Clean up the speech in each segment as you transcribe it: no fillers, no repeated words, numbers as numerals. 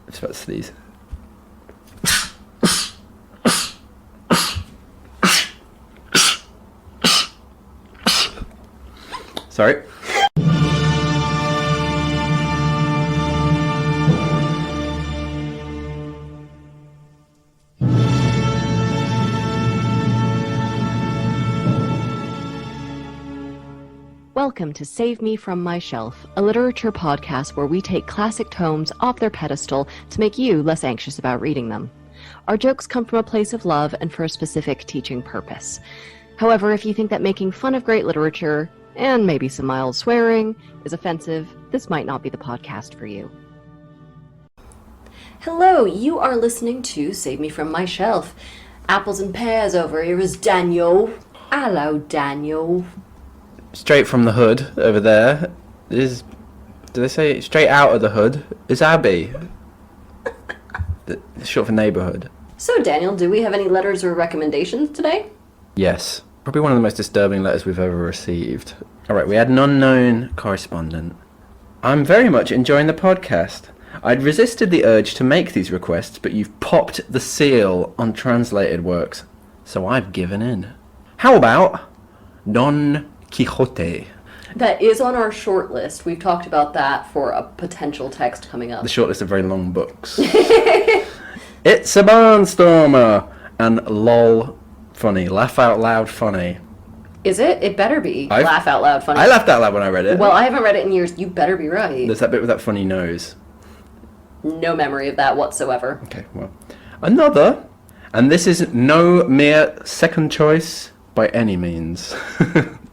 Just about to sneeze. Sorry. Welcome to Save Me From My Shelf, a literature podcast where we take classic tomes off their pedestal to make you less anxious about reading them. Our jokes come from a place of love and for a specific teaching purpose. However, if you think that making fun of great literature, and maybe some mild swearing, is offensive, this might not be the podcast for you. Hello, you are listening to Save Me From My Shelf. Apples and pears over here is Daniel. Hello, Daniel. Straight from the hood over there is, do they say straight out of the hood, is Abby. Short for neighbourhood. So, Daniel, do we have any letters or recommendations today? Yes. Probably one of the most disturbing letters we've ever received. Alright, we had an unknown correspondent. I'm very much enjoying the podcast. I'd resisted the urge to make these requests, but you've popped the seal on translated works, so I've given in. How about Don Quixote? That is on our short list. We've talked about that for a potential text coming up. The short list of very long books. It's a barnstormer! And lol funny. Laugh out loud funny. Is it? It better be. Laugh out loud funny. I laughed out loud when I read it. Well, I haven't read it in years. You better be right. There's that bit with that funny nose. No memory of that whatsoever. Okay, well. Another, and this is no mere second choice by any means.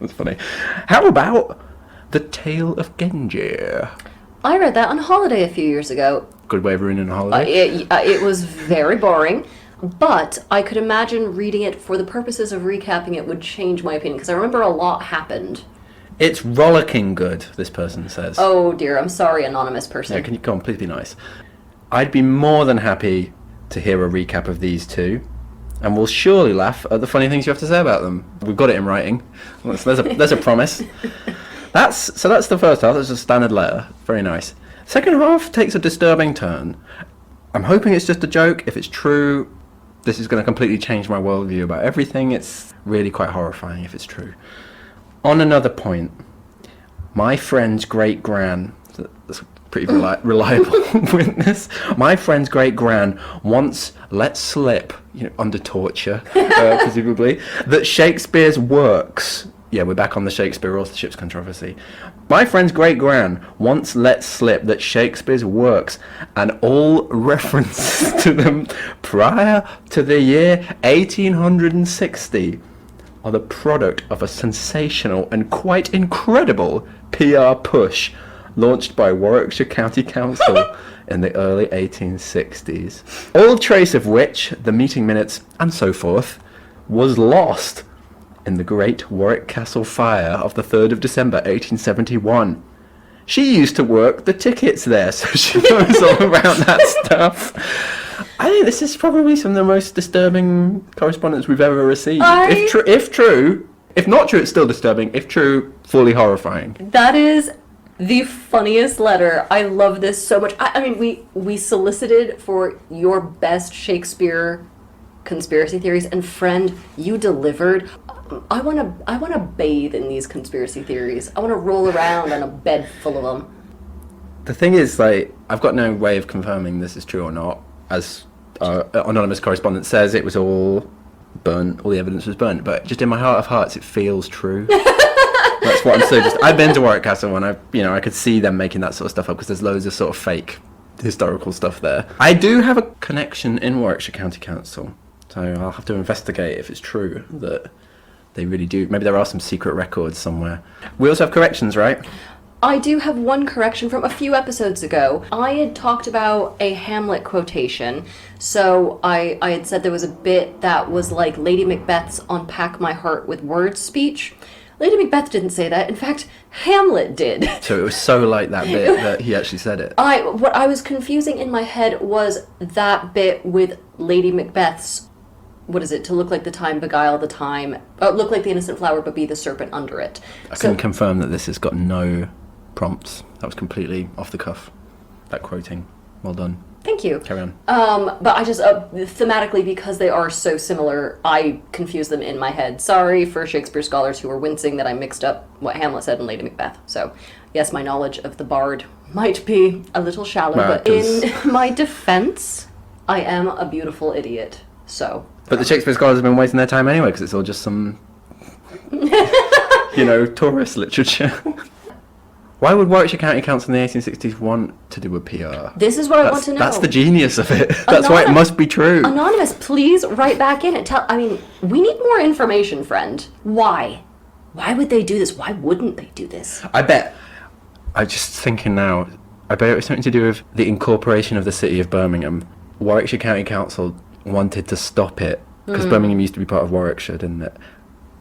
That's funny. How about The Tale of Genji? I read that on holiday a few years ago. Good way of ruining a holiday. It was very boring, but I could imagine reading it for the purposes of recapping it would change my opinion, because I remember a lot happened. It's rollicking good, this person says. Oh dear, I'm sorry, anonymous person. Yeah, can you go on, please be nice. I'd be more than happy to hear a recap of these two, and we'll surely laugh at the funny things you have to say about them. We've got it in writing. There's a promise. That's the first half. That's a standard letter. Very nice. Second half takes a disturbing turn. I'm hoping it's just a joke. If it's true, this is going to completely change my worldview about everything. It's really quite horrifying if it's true. On another point, my friend's great-gran, that's a pretty reliable witness, my friend's great-gran once let slip, under torture, presumably, that Shakespeare's works, yeah, we're back on the Shakespeare authorships controversy, my friend's great-gran once let slip that Shakespeare's works and all references to them prior to the year 1860 are the product of a sensational and quite incredible PR push launched by Warwickshire County Council in the early 1860s. All trace of which, the meeting minutes and so forth, was lost in the Great Warwick Castle Fire of the 3rd of December 1871. She used to work the tickets there, so she knows all around that stuff. I think this is probably some of the most disturbing correspondence we've ever received. If true, if not true, it's still disturbing. If true, fully horrifying. That is the funniest letter. I love this so much. I mean, we solicited for your best Shakespeare conspiracy theories, and friend, you delivered. I want to bathe in these conspiracy theories. I want to roll around on a bed full of them. The thing is, I've got no way of confirming this is true or not. As our anonymous correspondent says, it was all burnt. All the evidence was burnt. But just in my heart of hearts, it feels true. That's what I'm so. I've been to Warwick Castle, and I could see them making that sort of stuff up because there's loads of sort of fake historical stuff there. I do have a connection in Warwickshire County Council, so I'll have to investigate if it's true that they really do. Maybe there are some secret records somewhere. We also have corrections, right? I do have one correction from a few episodes ago. I had talked about a Hamlet quotation. So I had said there was a bit that was like Lady Macbeth's "Unpack My Heart with Words" speech. Lady Macbeth didn't say that. In fact, Hamlet did. So it was so like that bit that he actually said it. What I was confusing in my head was that bit with Lady Macbeth's, what is it, to look like the time, beguile the time, look like the innocent flower, but be the serpent under it. I can confirm that this has got no prompts. That was completely off the cuff, that quoting. Well done. Thank you. Carry on. But I just, thematically, because they are so similar, I confuse them in my head. Sorry for Shakespeare scholars who were wincing that I mixed up what Hamlet said in Lady Macbeth. So, yes, my knowledge of the bard might be a little shallow, but in my defense, I am a beautiful idiot. So. But the Shakespeare scholars have been wasting their time anyway, because it's all just some, tourist literature. Why would Warwickshire County Council in the 1860s want to do a PR? This is what I want to know. That's the genius of it. That's why it must be true. Anonymous, please write back in and we need more information, friend. Why? Why would they do this? Why wouldn't they do this? I'm just thinking now, I bet it was something to do with the incorporation of the city of Birmingham. Warwickshire County Council wanted to stop it, because Birmingham used to be part of Warwickshire, didn't it?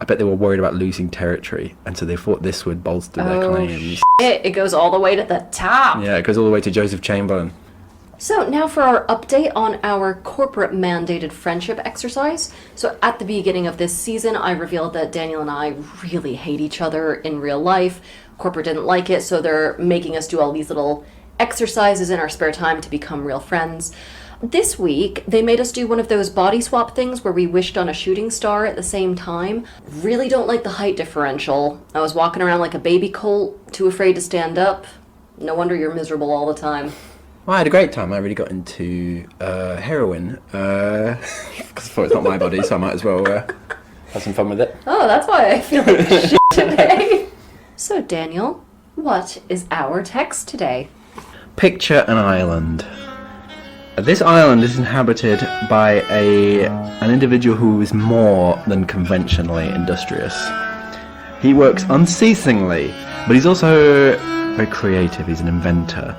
I bet they were worried about losing territory, and so they thought this would bolster their claims. It goes all the way to the top. Yeah, it goes all the way to Joseph Chamberlain. So now for our update on our corporate mandated friendship exercise. So at the beginning of this season, I revealed that Daniel and I really hate each other in real life. Corporate didn't like it, so they're making us do all these little exercises in our spare time to become real friends. This week, they made us do one of those body swap things where we wished on a shooting star at the same time. Really don't like the height differential. I was walking around like a baby colt, too afraid to stand up. No wonder you're miserable all the time. Well, I had a great time. I really got into heroin. Because I thought it's not my body, so I might as well have some fun with it. Oh, that's why I feel like shit today. So, Daniel, what is our text today? Picture an island. This island is inhabited by an individual who is more than conventionally industrious. He works unceasingly, but he's also very creative. He's an inventor.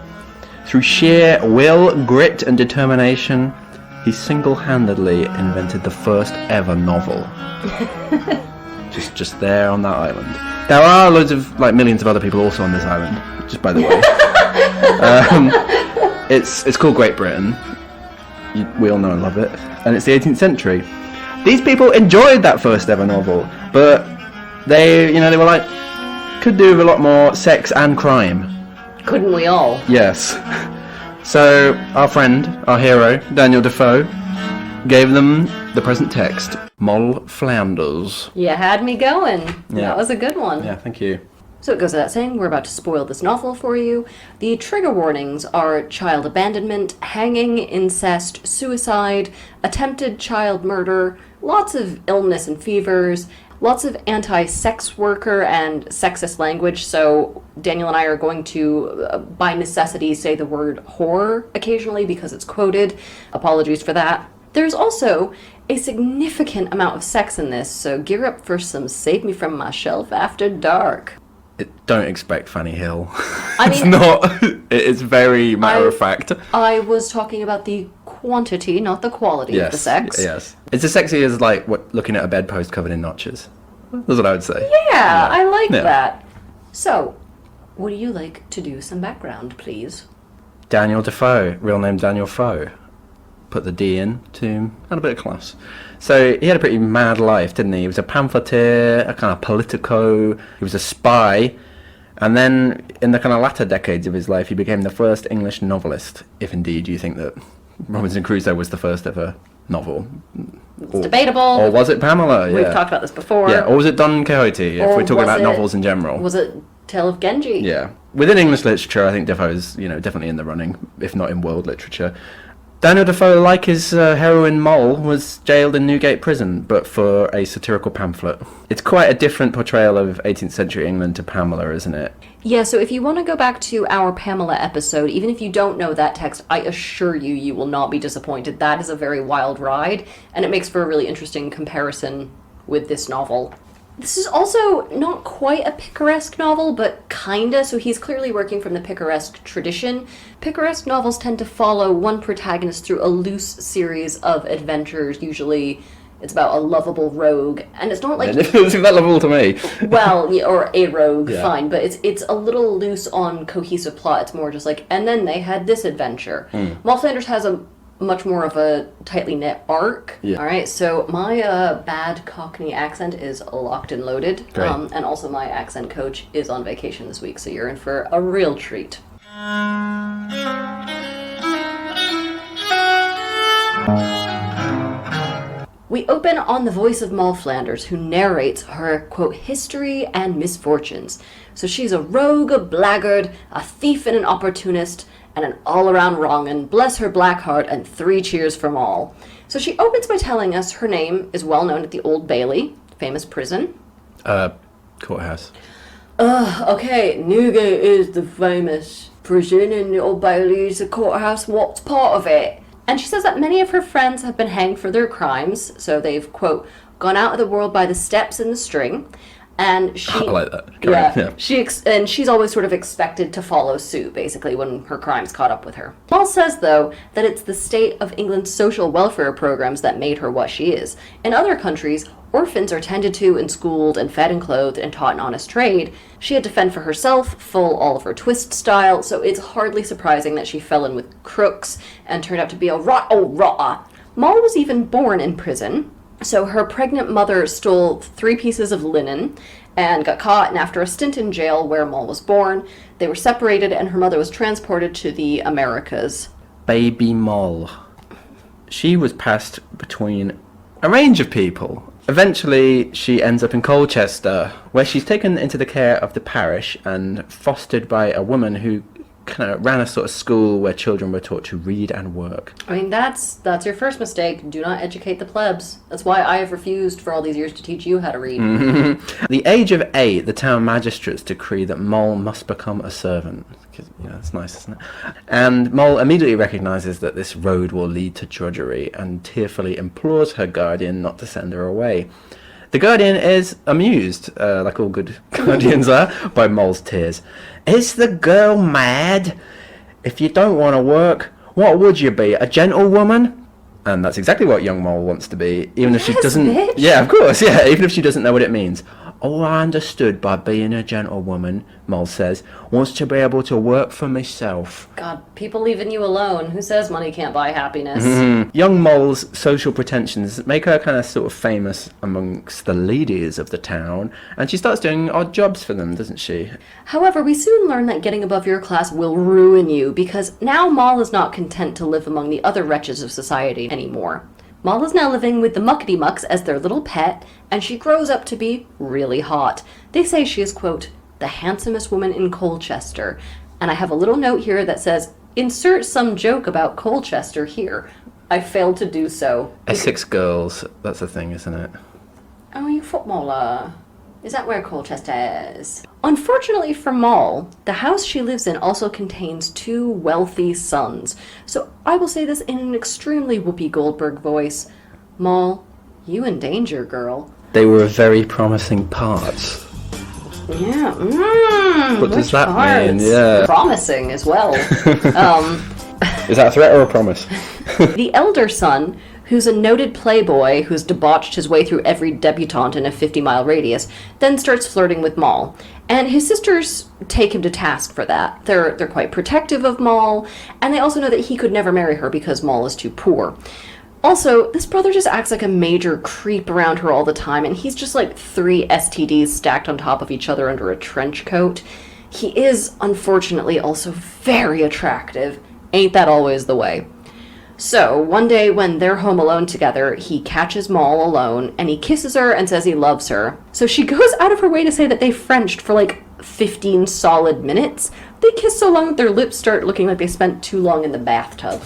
Through sheer will, grit, and determination, he single-handedly invented the first ever novel. just there on that island. There are loads of, millions of other people also on this island, just by the way. It's called Great Britain. We all know and love it. And it's the 18th century. These people enjoyed that first ever novel, but they were like, could do with a lot more sex and crime. Couldn't we all? Yes. So our friend, our hero, Daniel Defoe, gave them the present text, Moll Flanders. You had me going. Yeah. That was a good one. Yeah, thank you. So it goes without saying, we're about to spoil this novel for you. The trigger warnings are child abandonment, hanging, incest, suicide, attempted child murder, lots of illness and fevers, lots of anti-sex worker and sexist language, so Daniel and I are going to, by necessity, say the word whore occasionally because it's quoted. Apologies for that. There's also a significant amount of sex in this, so gear up for some Save Me From My Shelf After Dark. Don't expect Fanny Hill. It's not. It's very matter of fact. I was talking about the quantity, not the quality of the sex. Yes. It's as sexy as looking at a bedpost covered in notches. That's what I would say. Yeah. I like that. So, would you like to do some background, please? Daniel Defoe, real name Daniel Foe. Put the D in to add a bit of class. So he had a pretty mad life, didn't he? He was a pamphleteer, a kind of politico, he was a spy, and then in the kind of latter decades of his life he became the first English novelist, if indeed you think that Robinson Crusoe was the first ever novel. It's debatable. Or was it Pamela? Yeah. We've talked about this before. Yeah, or was it Don Quixote, if we're talking about novels in general. Was it Tale of Genji? Yeah. Within English literature, I think Defoe's, definitely in the running, if not in world literature. Daniel Defoe, like his heroine Moll, was jailed in Newgate Prison, but for a satirical pamphlet. It's quite a different portrayal of 18th century England to Pamela, isn't it? Yeah, so if you want to go back to our Pamela episode, even if you don't know that text, I assure you, you will not be disappointed. That is a very wild ride, and it makes for a really interesting comparison with this novel. This is also not quite a picaresque novel, but kinda, so he's clearly working from the picaresque tradition. Picaresque novels tend to follow one protagonist through a loose series of adventures. Usually it's about a lovable rogue, and it's not like... It doesn't seem that lovable to me. Well, or a rogue, fine, but it's a little loose on cohesive plot. It's more just like, and then they had this adventure. Moll Flanders has a much more of a tightly knit arc. Yeah. All right, so my bad Cockney accent is locked and loaded. Great. And also my accent coach is on vacation this week, so you're in for a real treat. We open on the voice of Moll Flanders, who narrates her, quote, history and misfortunes. So she's a rogue, a blackguard, a thief and an opportunist, and an all-around wrong'un. Bless her black heart, and 3 cheers for Moll. So she opens by telling us her name is well known at the Old Bailey, famous prison. Courthouse. Okay, Newgate is the famous prison and the Old Bailey is the courthouse. What's part of it? And she says that many of her friends have been hanged for their crimes, so they've, quote, gone out of the world by the steps and the string. And she, I like that. Yeah. She's always sort of expected to follow suit, basically, when her crimes caught up with her. Moll says, though, that it's the state of England's social welfare programs that made her what she is. In other countries, orphans are tended to and schooled and fed and clothed and taught an honest trade. She had to fend for herself, full Oliver Twist style, so it's hardly surprising that she fell in with crooks and turned out to be a rotter. Moll was even born in prison. So her pregnant mother stole 3 pieces of linen and got caught, and after a stint in jail where Moll was born, they were separated and her mother was transported to the Americas. Baby Moll. She was passed between a range of people. Eventually, she ends up in Colchester, where she's taken into the care of the parish and fostered by a woman who kind of ran a sort of school where children were taught to read and work. I mean, that's your first mistake. Do not educate the plebs. That's why I have refused for all these years to teach you how to read. At the age of 8, the town magistrates decree that Moll must become a servant. Because, that's nice, isn't it? And Moll immediately recognises that this road will lead to drudgery and tearfully implores her guardian not to send her away. The guardian is amused, like all good guardians are, by Moll's tears. Is the girl mad? If you don't want to work, what would you be, a gentlewoman? And that's exactly what young Moll wants to be, even if she doesn't... Bitch. Yeah, of course, yeah, even if she doesn't know what it means. All I understood by being a gentlewoman, Moll says, was to be able to work for myself. God, people leaving you alone. Who says money can't buy happiness? Young Moll's social pretensions make her kind of sort of famous amongst the ladies of the town, and she starts doing odd jobs for them, doesn't she? However, we soon learn that getting above your class will ruin you, because now Moll is not content to live among the other wretches of society anymore. Moll is now living with the Muckety Mucks as their little pet, and she grows up to be really hot. They say she is, quote, the handsomest woman in Colchester. And I have a little note here that says, insert some joke about Colchester here. I failed to do so. Essex girls, that's the thing, isn't it? Oh, you footballer. Is that where Colchester is? Unfortunately for Moll, the house she lives in also contains 2 wealthy sons. So I will say this in an extremely Whoopi Goldberg voice. Moll, you in danger, girl. They were a very promising parts. Yeah. What does that parts? mean? Yeah. Promising as well. Is that a threat or a promise? The elder son, who's a noted playboy who's debauched his way through every debutante in a 50-mile radius, then starts flirting with Moll. And his sisters take him to task for that. They're quite protective of Moll, and they also know that he could never marry her because Moll is too poor. Also, this brother just acts like a major creep around her all the time, and he's just like 3 STDs stacked on top of each other under a trench coat. He is, unfortunately, also very attractive. Ain't that always the way? So, one day when they're home alone together, he catches Moll alone, and he kisses her and says he loves her. So she goes out of her way to say that they Frenched for like 15 solid minutes. They kiss so long that their lips start looking like they spent too long in the bathtub.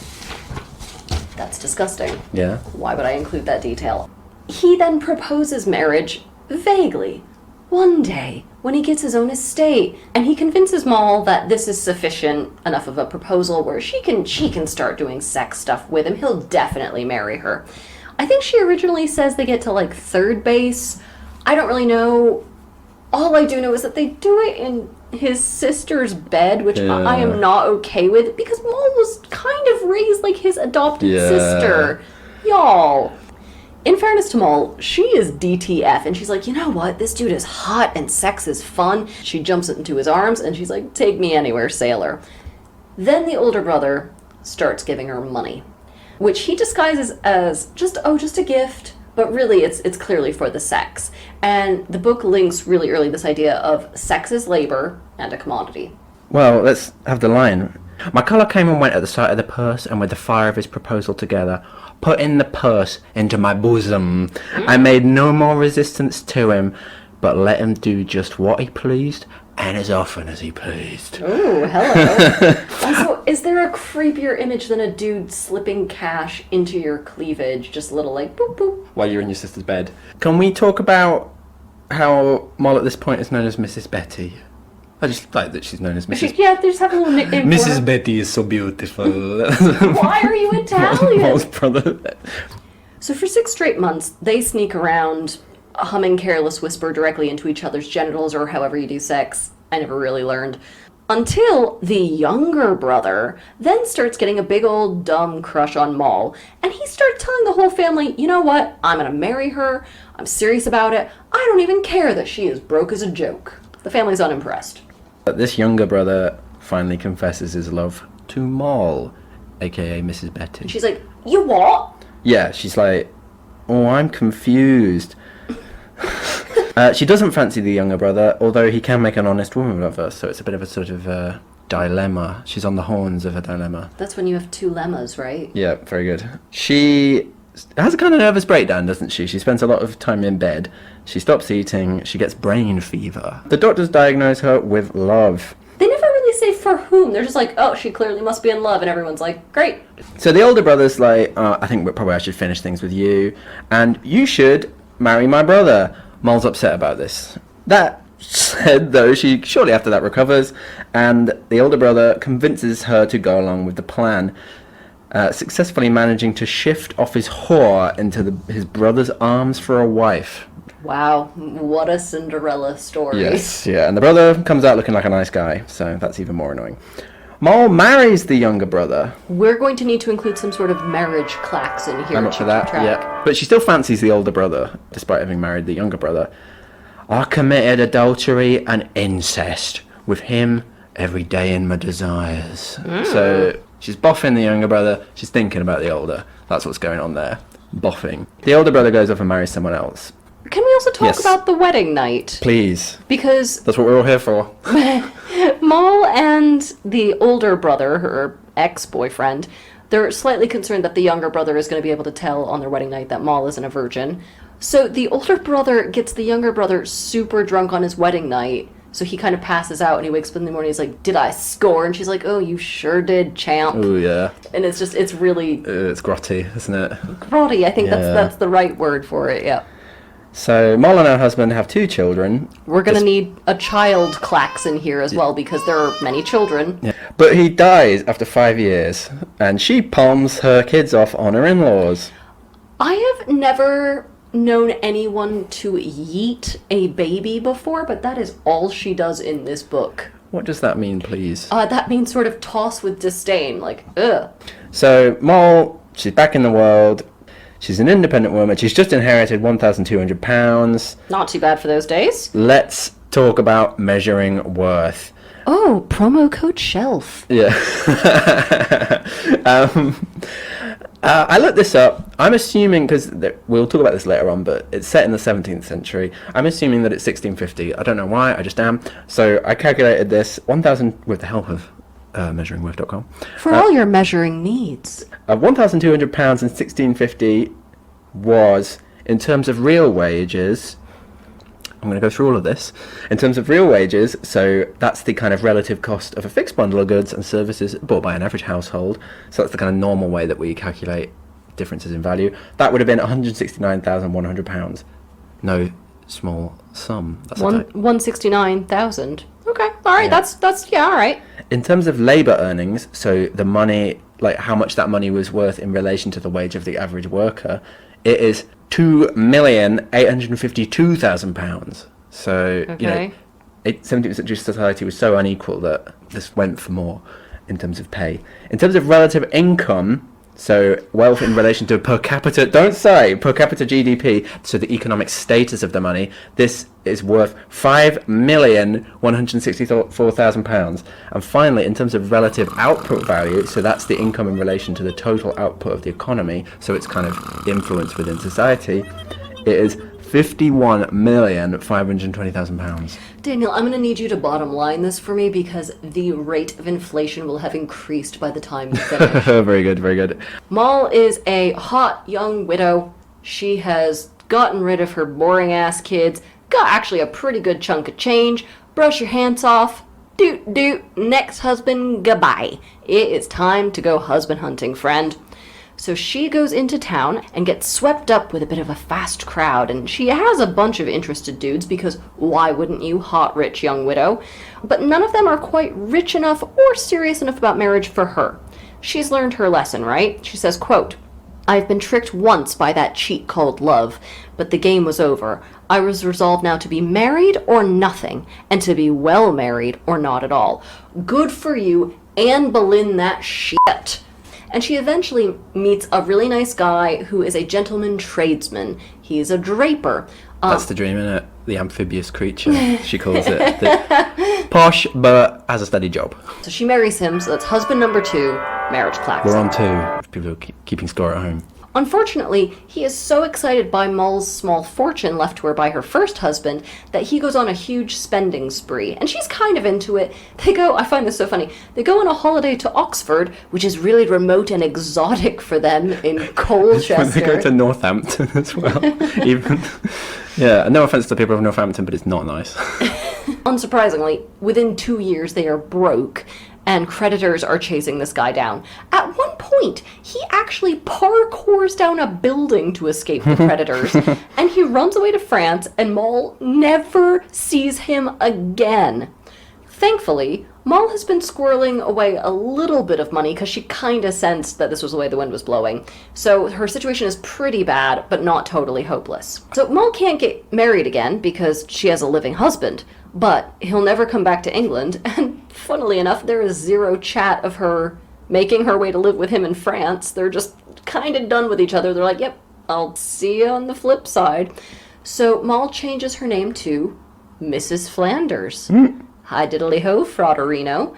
That's disgusting. Yeah. Why would I include that detail? He then proposes marriage, vaguely, one day, when he gets his own estate, and he convinces Moll that this is sufficient enough of a proposal where she can start doing sex stuff with him. He'll definitely marry her. I think she originally says they get to like 3rd base. I don't really know. All I do know is that they do it in his sister's bed, which I am not okay with, because Moll was kind of raised like his adopted sister. Y'all. In fairness to Moll, she is DTF, and she's like, you know what, this dude is hot and sex is fun. She jumps into his arms, and she's like, take me anywhere, sailor. Then the older brother starts giving her money, which he disguises as just a gift, but really it's clearly for the sex. And the book links really early this idea of sex is labor and a commodity. Well, let's have the line. My colour came and went at the sight of the purse, and with the fire of his proposal together, putting the purse into my bosom, I made no more resistance to him, but let him do just what he pleased, and as often as he pleased. Ooh, hello. Also, is there a creepier image than a dude slipping cash into your cleavage? Just a little like, boop, boop. While you're in your sister's bed. Can we talk about how Moll at this point is known as Mrs. Betty? I just like that she's known as Mrs. Yeah, they just have a little nickname for Mrs. her. Betty is so beautiful. Why are you Italian? Moll's brother. So for 6 straight months, they sneak around, humming careless whisper directly into each other's genitals, or however you do sex. I never really learned. Until the younger brother then starts getting a big old dumb crush on Moll, and he starts telling the whole family, you know what, I'm gonna marry her, I'm serious about it, I don't even care that she is broke as a joke. The family's unimpressed. This younger brother finally confesses his love to Moll, aka Mrs. Betty. She's like, you what? Yeah, she's like, oh, I'm confused. She doesn't fancy the younger brother, although he can make an honest woman of her, so it's a bit of a sort of dilemma. She's on the horns of a dilemma. That's when you have 2 lemmas, right? Yeah, very good. She has a kind of nervous breakdown, doesn't she? She spends a lot of time in bed. She stops eating. She gets brain fever. The doctors diagnose her with love. They never really say for whom. They're just like, oh, she clearly must be in love, and everyone's like, great. So the older brother's like, I think I should finish things with you, and you should marry my brother. Moll's upset about this. That said, though, she shortly after that recovers, and the older brother convinces her to go along with the plan, successfully managing to shift off his whore into his brother's arms for a wife. Wow, what a Cinderella story. Yes, yeah, and the brother comes out looking like a nice guy, so that's even more annoying. Moll marries the younger brother. We're going to need to include some sort of marriage klaxon here. I'm up for that, yeah. But she still fancies the older brother, despite having married the younger brother. I committed adultery and incest with him every day in my desires. So she's boffing the younger brother, she's thinking about the older. That's what's going on there. Boffing. The older brother goes off and marries someone else. Can we also talk about the wedding night? Please. Because that's what we're all here for. Moll and the older brother, her ex-boyfriend, they're slightly concerned that the younger brother is going to be able to tell on their wedding night that Moll isn't a virgin. So the older brother gets the younger brother super drunk on his wedding night, so he kind of passes out and he wakes up in the morning, he's like, did I score? And she's like, oh, you sure did, champ. Oh, yeah. And it's really... it's grotty, isn't it? Grotty, I think that's the right word for it, yeah. So Moll and her husband have 2 children. We're going to need a child klaxon here as well, because there are many children. Yeah. But he dies after 5 years, and she palms her kids off on her in-laws. I have never known anyone to yeet a baby before, but that is all she does in this book. What does that mean, please? That means sort of toss with disdain, like, ugh. So Moll, she's back in the world. She's an independent woman. She's just inherited £1,200. Not too bad for those days. Let's talk about measuring worth. Oh, promo code SHELF. Yeah. I looked this up. I'm assuming, because we'll talk about this later on, but it's set in the 17th century. I'm assuming that it's 1650. I don't know why, I just am. So I calculated this 1,000 with the help of measuringworth.com. For all your measuring needs. £1,200 in 1650 was, in terms of real wages, I'm going to go through all of this. In terms of real wages, so that's the kind of relative cost of a fixed bundle of goods and services bought by an average household. So that's the kind of normal way that we calculate differences in value. That would have been £169,100. No small sum. That's 169,000. Okay, all right, yeah. that's all right. In terms of labour earnings, so the money, like how much that money was worth in relation to the wage of the average worker, it is £2,852,000. So, okay. You know, 17th century society was so unequal that this went for more in terms of pay. In terms of relative income, so wealth in relation to per capita GDP, so the economic status of the money, this is worth £5,164,000. And finally, in terms of relative output value, so that's the income in relation to the total output of the economy, so it's kind of influence within society, it is £51,520,000. Daniel, I'm going to need you to bottom line this for me because the rate of inflation will have increased by the time you finish. Very good, very good. Moll is a hot young widow. She has gotten rid of her boring-ass kids, got actually a pretty good chunk of change, brush your hands off, doot doot, next husband, goodbye. It is time to go husband hunting, friend. So she goes into town and gets swept up with a bit of a fast crowd, and she has a bunch of interested dudes because why wouldn't you, hot, rich young widow? But none of them are quite rich enough or serious enough about marriage for her. She's learned her lesson, right? She says, quote, "I've been tricked once by that cheat called love, but the game was over. I was resolved now to be married or nothing, and to be well married or not at all. Good for you, Anne Boleyn that shit." And she eventually meets a really nice guy who is a gentleman tradesman. He's a draper. That's the dream, isn't it? The amphibious creature, she calls it. Posh, but has a steady job. So she marries him, so that's husband number 2, marriage klaxon. We're on 2, if people are keeping score at home. Unfortunately, he is so excited by Moll's small fortune left to her by her first husband that he goes on a huge spending spree. And she's kind of into it. I find this so funny, they go on a holiday to Oxford, which is really remote and exotic for them in Colchester. When they go to Northampton as well. Even, yeah, no offence to people of Northampton, but it's not nice. Unsurprisingly, within 2 years they are broke, and creditors are chasing this guy down. At one point, he actually parkours down a building to escape the creditors, and he runs away to France, and Moll never sees him again. Thankfully, Moll has been squirreling away a little bit of money because she kind of sensed that this was the way the wind was blowing. So her situation is pretty bad, but not totally hopeless. So Moll can't get married again because she has a living husband, but he'll never come back to England, and funnily enough, there is zero chat of her making her way to live with him in France. They're just kind of done with each other. They're like, yep, I'll see you on the flip side. So Moll changes her name to Mrs. Flanders. Hi diddly ho, Fraterino.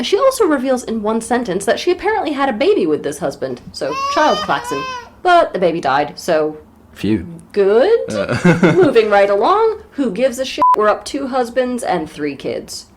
She also reveals in one sentence that she apparently had a baby with this husband, so child klaxon. But the baby died, so Phew. good. Moving right along, who gives a shit? We're up 2 husbands and 3 kids.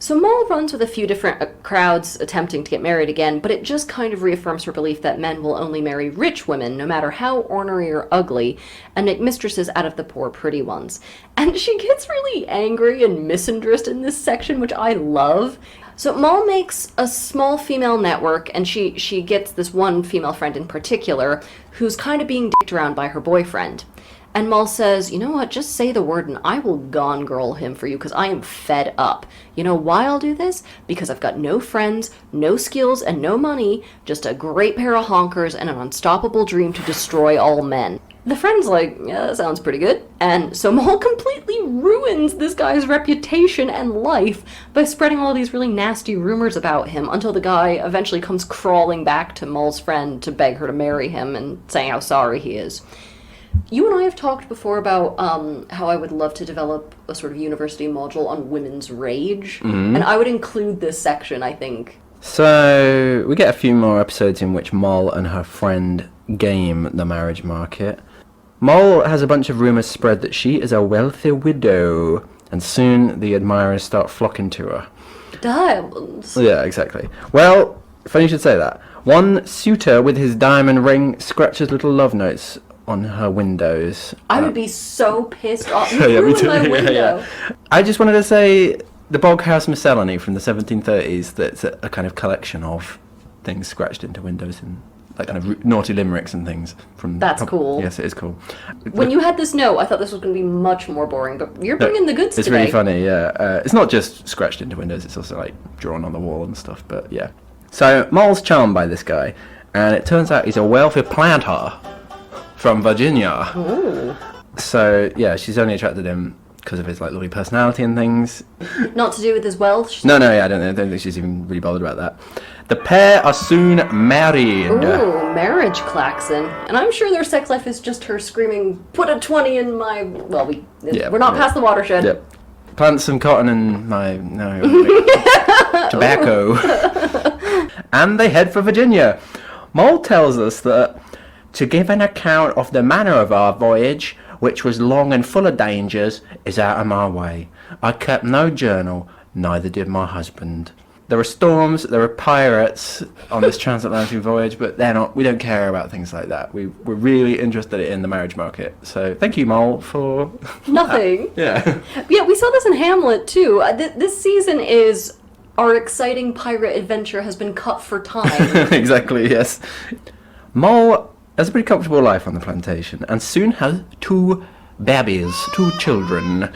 So Moll runs with a few different crowds attempting to get married again, but it just kind of reaffirms her belief that men will only marry rich women, no matter how ornery or ugly, and make mistresses out of the poor pretty ones. And she gets really angry and misandrist in this section, which I love. So Moll makes a small female network, and she gets this one female friend in particular, who's kind of being dicked around by her boyfriend. And Moll says, you know what, just say the word and I will gone girl him for you because I am fed up. You know why I'll do this? Because I've got no friends, no skills, and no money, just a great pair of honkers and an unstoppable dream to destroy all men. The friend's like, yeah, that sounds pretty good. And so Moll completely ruins this guy's reputation and life by spreading all these really nasty rumors about him until the guy eventually comes crawling back to Moll's friend to beg her to marry him and saying how sorry he is. You and I have talked before about how I would love to develop a sort of university module on women's rage, and I would include this section, I think. So, we get a few more episodes in which Moll and her friend game the marriage market. Moll has a bunch of rumours spread that she is a wealthy widow, and soon the admirers start flocking to her. Diamonds. Yeah, exactly. Well, funny you should say that. One suitor with his diamond ring scratches little love notes on her windows. I would be so pissed off. You Yeah, me ruined too. my window. Yeah. I just wanted to say the Boghouse Miscellany from the 1730s, that's a kind of collection of things scratched into windows and like kind of naughty limericks and things. That's cool. Yes, it is cool. When you had this note, I thought this was going to be much more boring, but you're bringing the goods It's today. really funny, yeah. It's not just scratched into windows, it's also like drawn on the wall and stuff, but yeah. So Moll's charmed by this guy, and it turns out he's a wealthy planter from Virginia. Ooh. So yeah, she's only attracted him because of his like lovely personality and things. Not to do with his wealth? No, yeah, I don't think she's even really bothered about that. The pair are soon married. Ooh, marriage klaxon. And I'm sure their sex life is just her screaming, put a 20 in my... Well, we're not past the watershed. Yep. Plant some cotton in my... tobacco. And they head for Virginia. Moll tells us that to give an account of the manner of our voyage, which was long and full of dangers, is out of my way. I kept no journal, neither did my husband. There are storms, there are pirates on this transatlantic voyage, but we don't care about things like that. We're really interested in the marriage market. So thank you, Moll, for... Nothing. Yeah. Yeah, we saw this in Hamlet, too. This season is our exciting pirate adventure has been cut for time. Exactly, yes. Moll has a pretty comfortable life on the plantation, and soon has 2 babies, 2 children.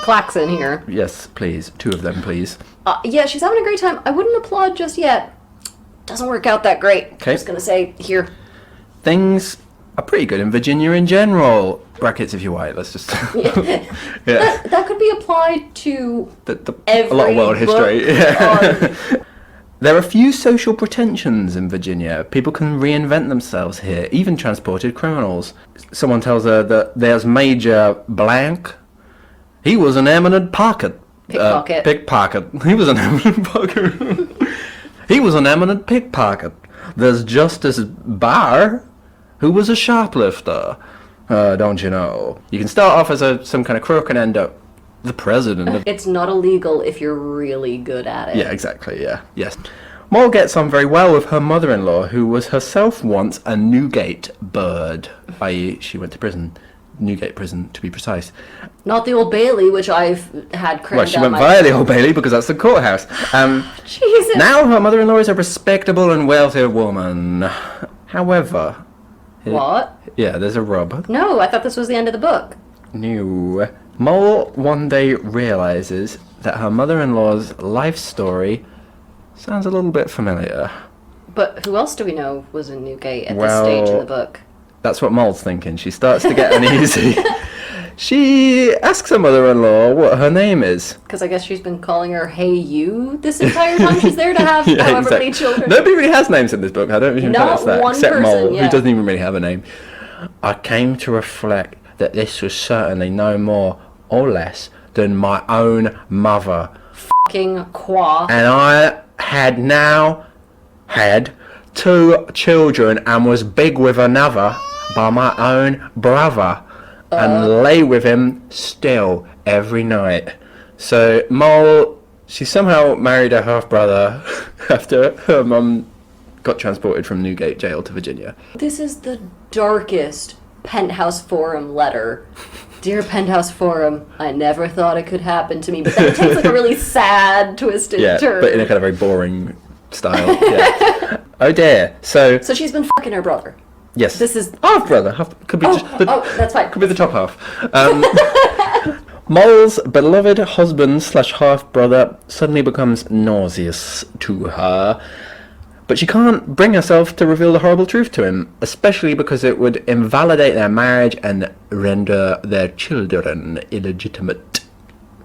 Klaxon here. Yes, please. 2 of them, please. Yeah, she's having a great time. I wouldn't applaud just yet. Doesn't work out that great. Okay. Just gonna say, here. Things are pretty good in Virginia in general. Brackets if you're white, let's just... Yeah. That could be applied to a lot of world history. Yeah. On... There are few social pretensions in Virginia. People can reinvent themselves here, even transported criminals. Someone tells her that there's Major Blank. He was an eminent pickpocket. Pickpocket. He was an eminent pickpocket. He was an eminent pickpocket. There's Justice Barr, who was a shoplifter. Don't you know? You can start off as some kind of crook and end up the president of... It's not illegal if you're really good at it. Yeah, exactly, yeah. Yes. Moll gets on very well with her mother-in-law, who was herself once a Newgate bird, i.e. she went to prison. Newgate prison, to be precise. Not the Old Bailey, which I've had crammed Well, she down went via the Old Bailey because that's the courthouse. Jesus. Now her mother-in-law is a respectable and wealthy woman. However... What? Yeah, there's a rub. No, I thought this was the end of the book. No. Moll one day realizes that her mother-in-law's life story sounds a little bit familiar. But who else do we know was in Newgate at this stage in the book? That's what Moll's thinking. She starts to get uneasy. She asks her mother-in-law what her name is. Because I guess she's been calling her "Hey You" this entire time she's there to have however many children. Nobody really has names in this book. I don't even notice that. One except person, Moll, yeah. who doesn't even really have a name. I came to reflect that this was certainly no more or less than my own mother. Fucking qua. And I had now had 2 children and was big with another by my own brother. And lay with him still every night. So Moll, she somehow married her half-brother after her mum got transported from Newgate jail to Virginia. This is the darkest Penthouse Forum letter. Dear Penthouse Forum, I never thought it could happen to me. But then it takes like a really sad, twisted turn. But in a kind of very boring style. Yeah. Oh dear. So she's been fucking her brother. Yes. This is... Half-brother. Could be that's fine. Could be the top half. Moll's beloved husband / half-brother suddenly becomes nauseous to her. But she can't bring herself to reveal the horrible truth to him, especially because it would invalidate their marriage and render their children illegitimate.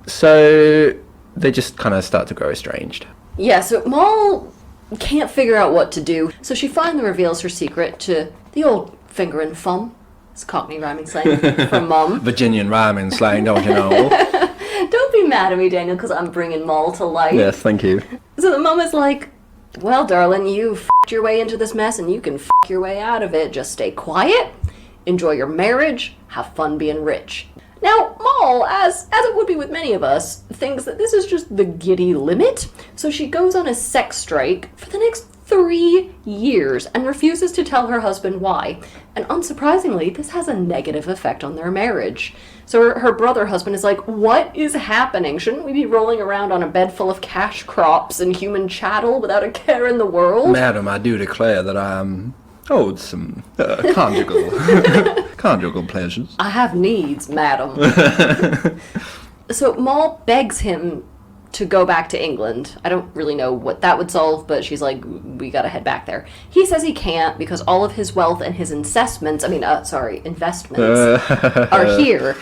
So they just kind of start to grow estranged. Yeah, so Moll can't figure out what to do, so she finally reveals her secret to the old finger and thumb. It's Cockney rhyming slang from Mum. Virginian rhyming slang, don't you know? Don't be mad at me, Daniel, because I'm bringing Moll to life. Yes, thank you. So the mum is like, well, darling, you f***ed your way into this mess and you can f*** your way out of it. Just stay quiet, enjoy your marriage, have fun being rich. Now, Moll, as it would be with many of us, thinks that this is just the giddy limit, so she goes on a sex strike for the next 3 years and refuses to tell her husband why. And unsurprisingly, this has a negative effect on their marriage. So her brother husband is like, what is happening? Shouldn't we be rolling around on a bed full of cash crops and human chattel without a care in the world? Madam, I do declare that I am owed some conjugal pleasures. I have needs, madam. So Moll begs him to go back to England. I don't really know what that would solve, but she's like, we gotta head back there. He says he can't because all of his wealth and his investments are here.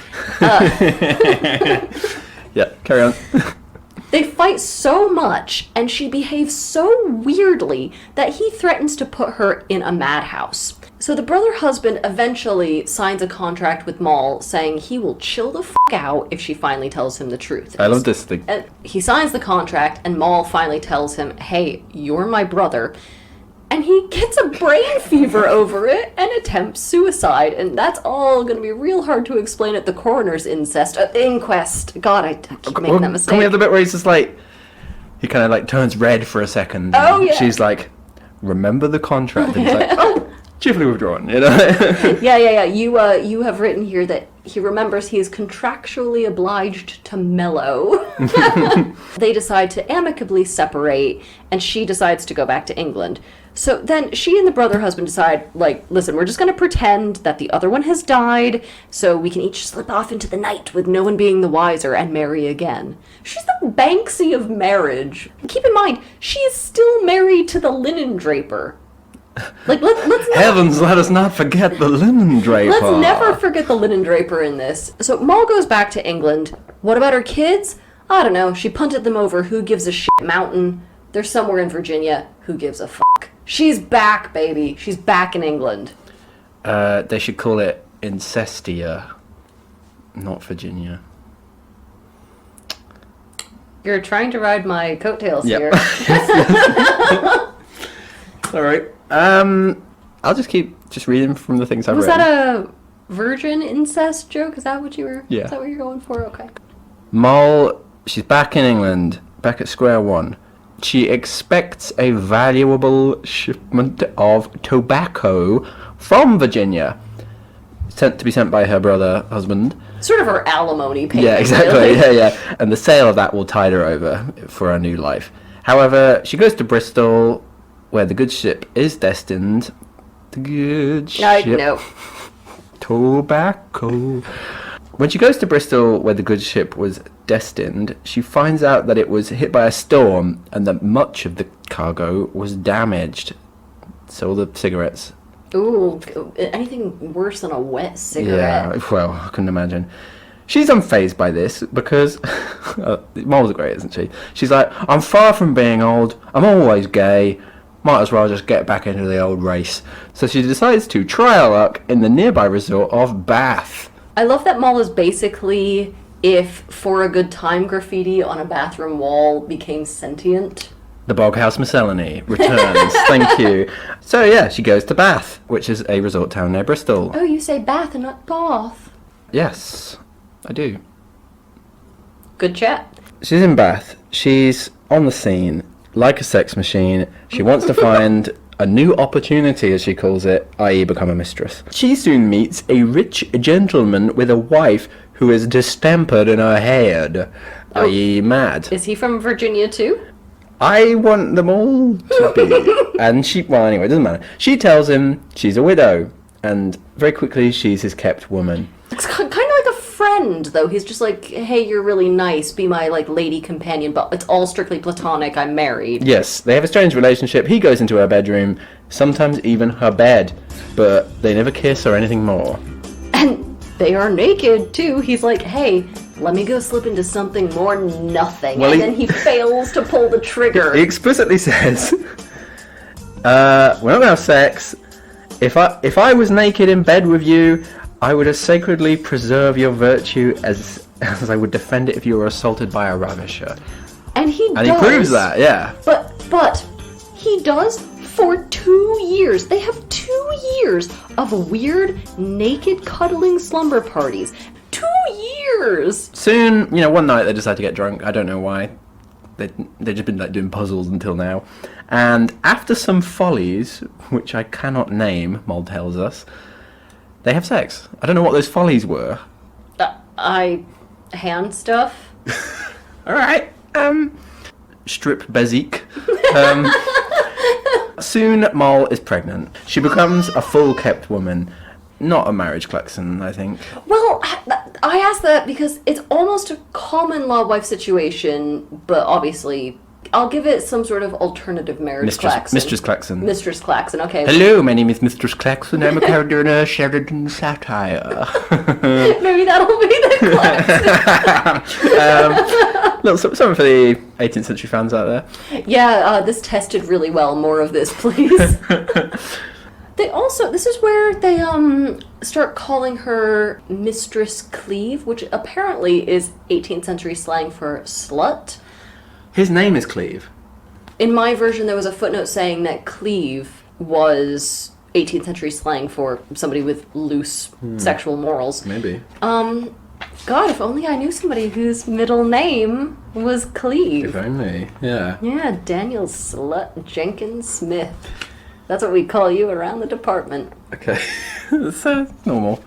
Yeah, carry on. They fight so much, and she behaves so weirdly that he threatens to put her in a madhouse. So the brother husband eventually signs a contract with Moll saying he will chill the f*** out if she finally tells him the truth. I love this thing. He signs the contract, and Moll finally tells him, hey, you're my brother. And he gets a brain fever over it and attempts suicide. And that's all going to be real hard to explain at the coroner's inquest. God, I keep making that mistake. Can we have the bit where he's just like, he kind of like turns red for a second. Oh, yeah. She's like, remember the contract. And he's like, oh, cheerfully withdrawn, you know? Yeah. You have written here that he remembers he is contractually obliged to mellow. They decide to amicably separate, and she decides to go back to England. So then she and the brother husband decide, like, listen, we're just going to pretend that the other one has died, so we can each slip off into the night with no one being the wiser and marry again. She's the Banksy of marriage. Keep in mind, she is still married to the linen draper. Like, let's not, Heavens, let us not forget the linen draper. let's never forget the linen draper in this. So Moll goes back to England. What about her kids? I don't know. She punted them over. Who gives a shit mountain? They're somewhere in Virginia. Who gives a fuck? She's back, baby. She's back in England. They should call it Incestia, not Virginia. You're trying to ride my coattails here. All right. I'll just keep reading from the things I've Was written. that a virgin incest joke? Is that what you were? Yeah. Is that what you're going for? Okay. Moll, she's back in England, back at square one. She expects a valuable shipment of tobacco from Virginia, to be sent by her brother husband. Sort of her alimony payment. Yeah, exactly. Really. Yeah. And the sale of that will tide her over for her new life. However, she goes to Bristol, where the good ship is destined. The good ship. No. Tobacco. When she goes to Bristol, where the good ship was destined, she finds out that it was hit by a storm and that much of the cargo was damaged. So all the cigarettes. Ooh, anything worse than a wet cigarette? Yeah, well, I couldn't imagine. She's unfazed by this because Moll's great, isn't she? She's like, I'm far from being old. I'm always gay. Might as well just get back into the old race. So she decides to try her luck in the nearby resort of Bath. I love that Moll is basically if For a Good Time graffiti on a bathroom wall became sentient. The Boghouse Miscellany returns. Thank you. So yeah, she goes to Bath, which is a resort town near Bristol. Oh, you say Bath and not Bath. Yes, I do. Good chat. She's in Bath. She's on the scene, like a sex machine. She wants to find a new opportunity, as she calls it, i.e. become a mistress. She soon meets a rich gentleman with a wife who is distempered in her head, i.e. mad. Is he from Virginia too? I want them all to be. And well, anyway, it doesn't matter. She tells him she's a widow, and very quickly she's his kept woman. It's kind of like a friend, though. He's just like, hey, you're really nice, be my, like, lady companion, but it's all strictly platonic, I'm married. Yes, they have a strange relationship. He goes into her bedroom, sometimes even her bed, but they never kiss or anything more. And they are naked, too. He's like, hey, let me go slip into something more nothing. Well, and then he fails to pull the trigger. He explicitly says, we're not going to have sex. If I was naked in bed with you, I would as sacredly preserve your virtue as I would defend it if you were assaulted by a ravisher. And he does. And he proves that, yeah. But he does for 2 years. They have 2 years of weird, naked, cuddling slumber parties. 2 years! Soon, one night they decide to get drunk. I don't know why. They've just been like doing puzzles until now. And after some follies, which I cannot name, Moll tells us, they have sex. I don't know what those follies were. Hand stuff? Alright. Strip bezique. Soon Moll is pregnant. She becomes a full kept woman. Not a marriage klaxon, I think. Well, I ask that because it's almost a common law wife situation, but obviously I'll give it some sort of alternative marriage klaxon. Mistress Klaxon. Mistress Klaxon, okay. Hello, my name is Mistress Klaxon. I'm a character in a Sheridan satire. Maybe that'll be the klaxon. Little something for the 18th century fans out there. Yeah, this tested really well. More of this, please. This is where they start calling her Mistress Cleave, which apparently is 18th century slang for slut. His name is Cleave. In my version, there was a footnote saying that Cleave was 18th century slang for somebody with loose sexual morals. Maybe. God, if only I knew somebody whose middle name was Cleve. If only, yeah. Yeah, Daniel Slut Jenkins Smith. That's what we call you around the department. Okay. It's normal.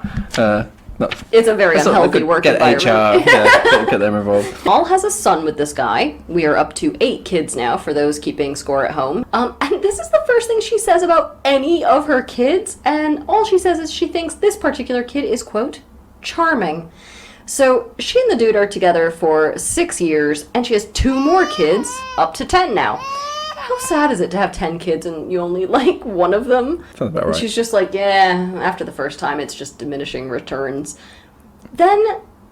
It's a very unhealthy work environment. HR, get them involved. Moll has a son with this guy. We are up to 8 kids now, for those keeping score at home. And this is the first thing she says about any of her kids, and all she says is she thinks this particular kid is, quote, charming. So she and the dude are together for 6 years, and she has 2 more kids, up to 10 now. How sad is it to have 10 kids and you only like one of them? Sounds about right. She's just like, yeah, after the first time, it's just diminishing returns. Then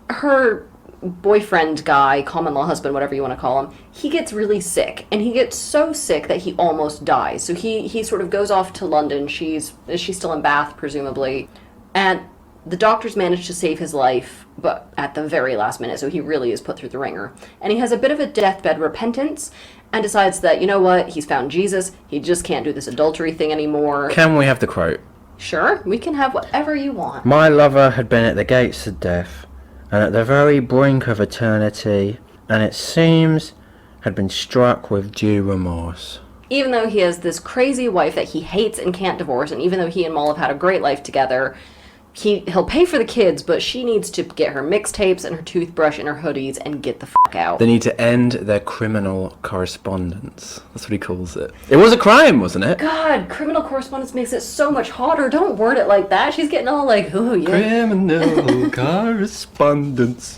her boyfriend guy, common law husband, whatever you want to call him, he gets really sick. And he gets so sick that he almost dies. So he sort of goes off to London. She's still in Bath, presumably. And the doctors manage to save his life, but at the very last minute, so he really is put through the ringer. And he has a bit of a deathbed repentance, and decides that, you know what, he's found Jesus, he just can't do this adultery thing anymore. Can we have the quote? Sure, we can have whatever you want. My lover had been at the gates of death, and at the very brink of eternity, and it seems had been struck with due remorse. Even though he has this crazy wife that he hates and can't divorce, and even though he and Moll have had a great life together, he'll pay for the kids, but she needs to get her mixtapes and her toothbrush and her hoodies and get the fuck out. They need to end their criminal correspondence. That's what he calls it. It was a crime, wasn't it? God, criminal correspondence makes it so much hotter. Don't word it like that. She's getting all like, oh yeah. Criminal correspondence.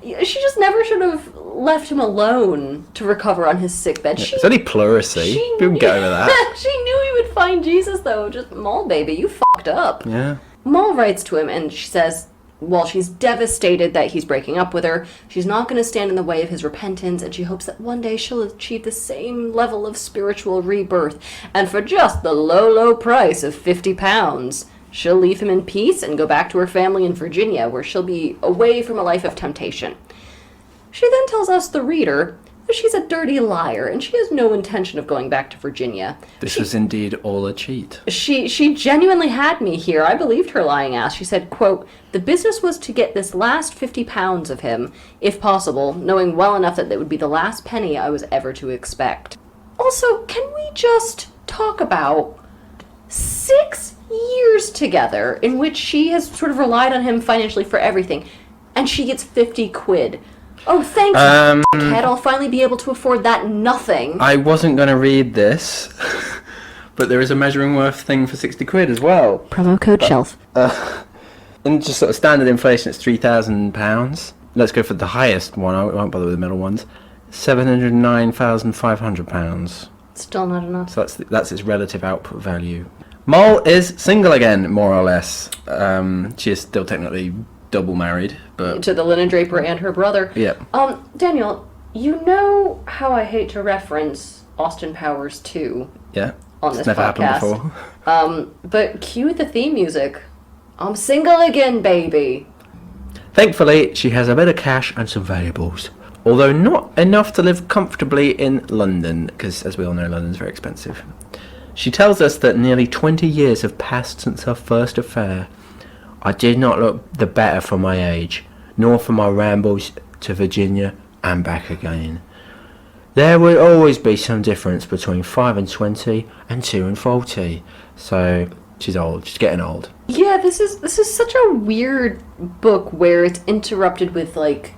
She just never should have left him alone to recover on his sickbed. It's only pleurisy. People get over that. She knew he would find Jesus, though. Just, Moll, baby, you fucked up. Yeah. Moll writes to him, and she says, while she's devastated that he's breaking up with her, she's not going to stand in the way of his repentance, and she hopes that one day she'll achieve the same level of spiritual rebirth, and for just the low, low price of £50, she'll leave him in peace and go back to her family in Virginia, where she'll be away from a life of temptation. She then tells us, the reader, that she's a dirty liar, and she has no intention of going back to Virginia. This was indeed all a cheat. She genuinely had me here. I believed her lying ass. She said, quote, the business was to get this last £50 of him, if possible, knowing well enough that it would be the last penny I was ever to expect. Also, can we just talk about 6 years together in which she has sort of relied on him financially for everything, and she gets 50 quid? Oh, thanks, Ted. I'll finally be able to afford that nothing. I wasn't going to read this, but there is a measuring worth thing for 60 quid as well. Promo code shelf. In just sort of standard inflation, it's £3,000. Let's go for the highest one. I won't bother with the middle ones. £709,500. Still not enough. So that's its relative output value. Moll is single again, more or less. She is still technically double married, but to the linen draper and her brother. Yeah. Daniel, you know how I hate to reference Austin Powers 2. Yeah. On this it's never podcast. happened before. But cue the theme music. I'm single again, baby. Thankfully, she has a bit of cash and some valuables. Although not enough to live comfortably in London, because as we all know, London's very expensive. She tells us that nearly 20 years have passed since her first affair. I did not look the better for my age, nor for my rambles to Virginia and back again. There would always be some difference between 5 and 20 and 2 and 40. So she's old. She's getting old. Yeah, this is such a weird book where it's interrupted with like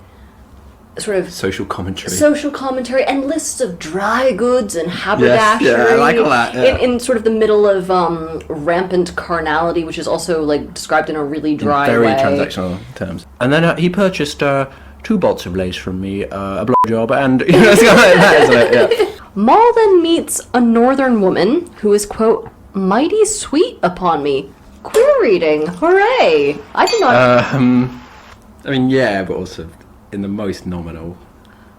sort of social commentary and lists of dry goods and haberdashery. Yes, yeah, I like all that. Yeah. In sort of the middle of rampant carnality, which is also like described in a really dry very way. Transactional terms. And then he purchased 2 bolts of lace from me, a blowjob, and you know, it's like that, isn't it? Yeah. Moll then meets a northern woman who is, quote, mighty sweet upon me. Queer reading, hooray! I did not. I mean, yeah, but also in the most nominal.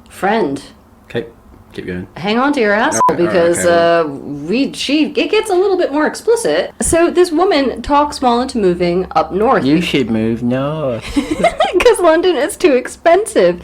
Friend. Okay, keep going. Hang on to your asshole, because it gets a little bit more explicit. So this woman talks Moll into moving up north. You should move north. Because London is too expensive.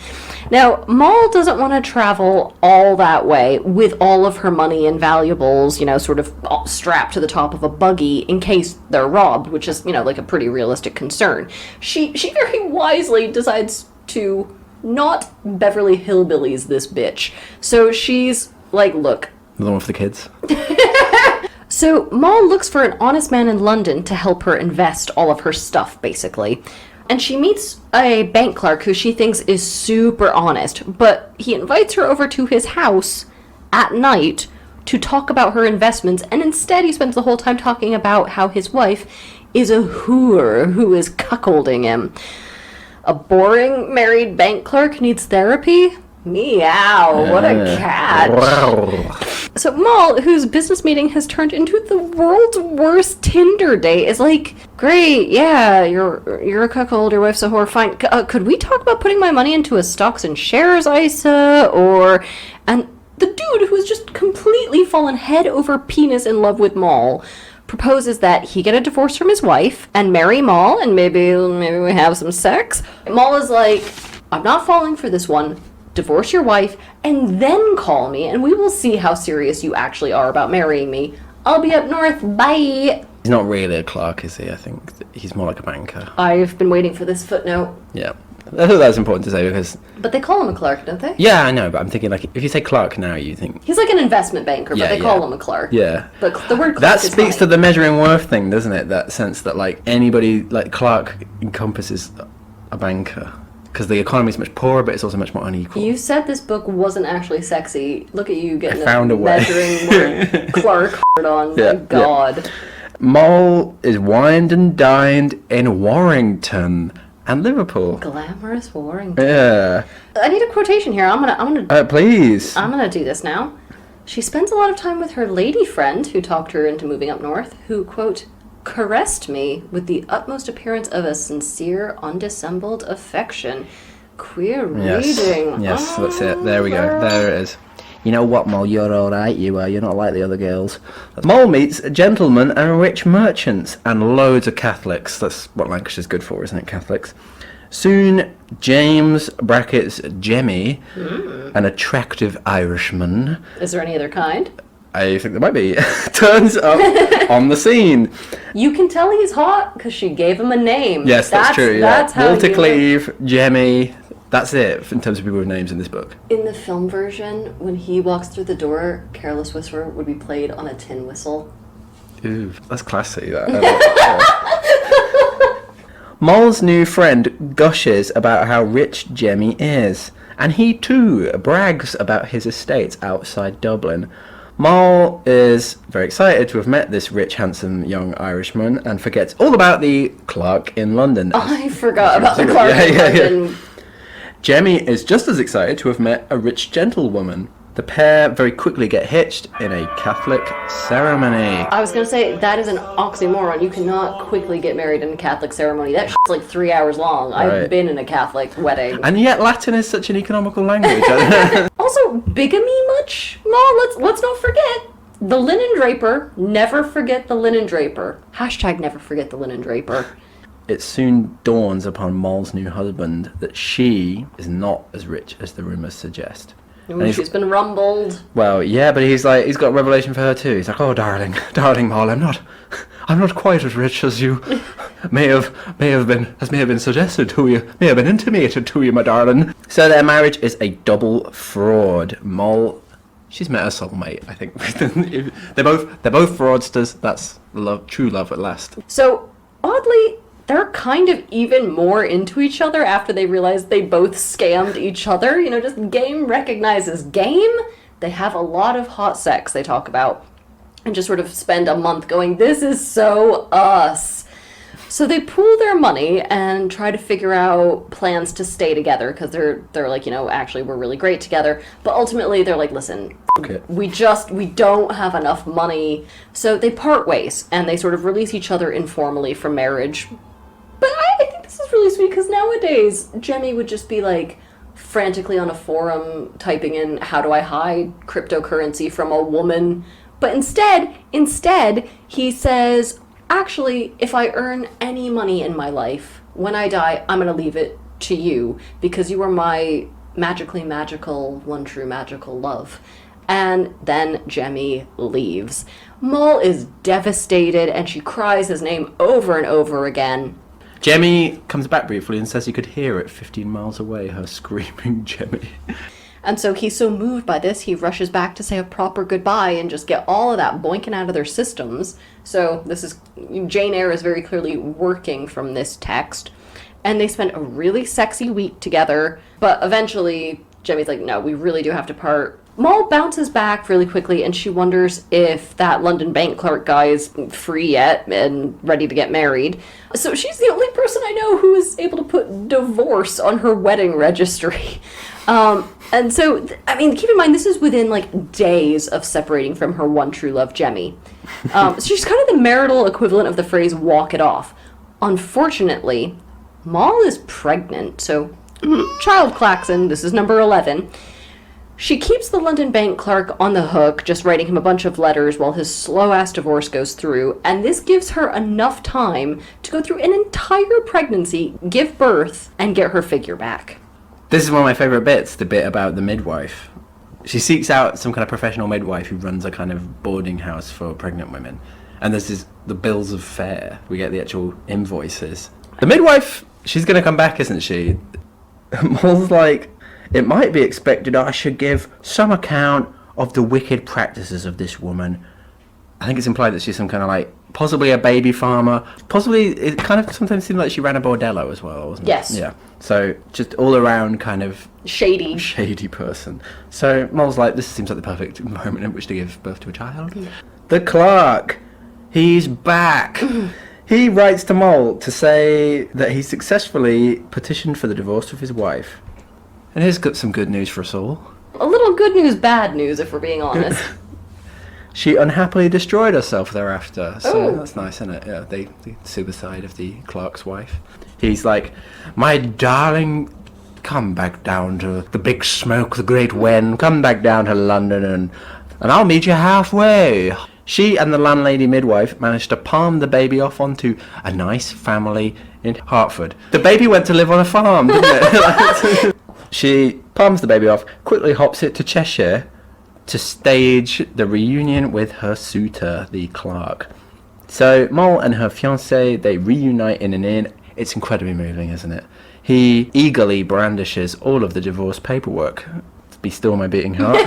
Now, Moll doesn't want to travel all that way with all of her money and valuables, sort of strapped to the top of a buggy in case they're robbed, which is, like a pretty realistic concern. She very wisely decides to not Beverly Hillbillies this bitch. So she's like, look. The one for the kids. So Moll looks for an honest man in London to help her invest all of her stuff, basically. And she meets a bank clerk who she thinks is super honest, but he invites her over to his house at night to talk about her investments, and instead he spends the whole time talking about how his wife is a hooer who is cuckolding him. A boring married bank clerk needs therapy? Meow, what a cat. So Moll, whose business meeting has turned into the world's worst Tinder date, is like, great, yeah, you're a cuckold, your wife's a whore, fine. Could we talk about putting my money into a stocks and shares ISA? And the dude, who's just completely fallen head over penis in love with Moll, proposes that he get a divorce from his wife and marry Moll, and maybe we have some sex. Moll is like, I'm not falling for this one. Divorce your wife, and then call me, and we will see how serious you actually are about marrying me. I'll be up north, bye! He's not really a clerk, is he? I think he's more like a banker. I've been waiting for this footnote. Yeah. I thought that's important to say because... But they call him a clerk, don't they? Yeah, I know, but I'm thinking, like, if you say clerk now, you think... He's like an investment banker, but they call him a clerk. Yeah. But the word clerk that is speaks to fine. the measuring worth thing, doesn't it? That sense that, like, anybody... Like, clerk encompasses a banker. Because the economy is much poorer, but it's also much more unequal. You said this book wasn't actually sexy. Look at you getting found a way. measuring word clerk on. Yeah, My God. Yeah. Moll is wined and dined in Warrington and Liverpool. Glamorous Warrington. Yeah. I need a quotation here. I'm gonna Please. I'm gonna do this now. She spends a lot of time with her lady friend who talked her into moving up north, who, quote, caressed me with the utmost appearance of a sincere, undissembled affection. Queer reading. Yes, that's it. There we go. There it is. You know what, Moll? You're all right. You are. You're not like the other girls. Moll meets gentlemen and rich merchants and loads of Catholics. That's what Lancashire's good for, isn't it? Catholics. Soon, James brackets Jemmy, an attractive Irishman. Is there any other kind? I think there might be. Turns up on the scene. You can tell he's hot because she gave him a name. Yes, that's true. Yeah. That's how Multicleve, Jemmy. That's it in terms of people with names in this book. In the film version, when he walks through the door, Careless Whisper would be played on a tin whistle. Ooh, that's classy. That. Moll's new friend gushes about how rich Jemmy is, and he too brags about his estates outside Dublin. Moll is very excited to have met this rich, handsome young Irishman and forgets all about the clerk in London. I forgot about the clerk in London. Jemmy is just as excited to have met a rich gentlewoman. The pair very quickly get hitched in a Catholic ceremony. I was going to say, that is an oxymoron. You cannot quickly get married in a Catholic ceremony. That shit's like 3 hours long. Right. I've been in a Catholic wedding. And yet Latin is such an economical language. Also, bigamy much? No, let's not forget. The linen draper. Never forget the linen draper. Hashtag never forget the linen draper. It soon dawns upon Moll's new husband that she is not as rich as the rumours suggest. Ooh, she's been rumbled. Well, yeah, but he's got a revelation for her too. He's like, "Oh, darling Moll, I'm not quite as rich as you may have been suggested to you, may have been intimated to you, my darling." So their marriage is a double fraud. Moll, she's met her soulmate, I think. they're both fraudsters. That's love, true love at last. So oddly, they're kind of even more into each other after they realize they both scammed each other. Just game recognizes game. They have a lot of hot sex they talk about and just sort of spend a month going, this is so us. So they pool their money and try to figure out plans to stay together because they're like, actually we're really great together. But ultimately they're like, listen, okay, we don't have enough money. So they part ways and they sort of release each other informally from marriage. But I think this is really sweet because nowadays Jemmy would just be like frantically on a forum typing in, how do I hide cryptocurrency from a woman? But instead he says, actually, if I earn any money in my life, when I die, I'm going to leave it to you because you are my magically magical, one true magical love. And then Jemmy leaves. Moll is devastated and she cries his name over and over again. Jemmy comes back briefly and says he could hear it 15 miles away, her screaming Jemmy. And so he's so moved by this, he rushes back to say a proper goodbye and just get all of that boinking out of their systems. So this is, Jane Eyre is very clearly working from this text. And they spend a really sexy week together, but eventually Jemmy's like, no, we really do have to part. Moll bounces back really quickly and she wonders if that London bank clerk guy is free yet and ready to get married. So she's the only person I know who is able to put divorce on her wedding registry. And so, I mean, keep in mind, this is within, like, days of separating from her one true love, Jemmy. So she's kind of the marital equivalent of the phrase, walk it off. Unfortunately, Moll is pregnant, so child klaxon, this is number 11. She keeps the London bank clerk on the hook, just writing him a bunch of letters while his slow-ass divorce goes through, and this gives her enough time to go through an entire pregnancy, give birth, and get her figure back. This is one of my favourite bits, the bit about the midwife. She seeks out some kind of professional midwife who runs a kind of boarding house for pregnant women. And this is the bills of fare. We get the actual invoices. The midwife, she's going to come back, isn't she? Moll's like, it might be expected I should give some account of the wicked practices of this woman. I think it's implied that she's some kind of like, possibly a baby farmer. Possibly, it kind of sometimes seemed like she ran a bordello as well, wasn't it? Yes. Yeah. So, just all around kind of... Shady person. So, Moll's like, this seems like the perfect moment in which to give birth to a child. The clerk, he's back. He writes to Moll to say that he successfully petitioned for the divorce of his wife. And here's got some good news for us all. A little good news, bad news, if we're being honest. She unhappily destroyed herself thereafter. So that's nice, isn't it? Yeah, the suicide of the clerk's wife. He's like, my darling, come back down to the big smoke, the great Wen. Come back down to London and I'll meet you halfway. She and the landlady midwife managed to palm the baby off onto a nice family in Hertford. The baby went to live on a farm, didn't it? She palms the baby off, quickly hops it to Cheshire to stage the reunion with her suitor, the clerk. So Moll and her fiancé, they reunite in an inn. It's incredibly moving, isn't it? He eagerly brandishes all of the divorce paperwork. Be still my beating heart.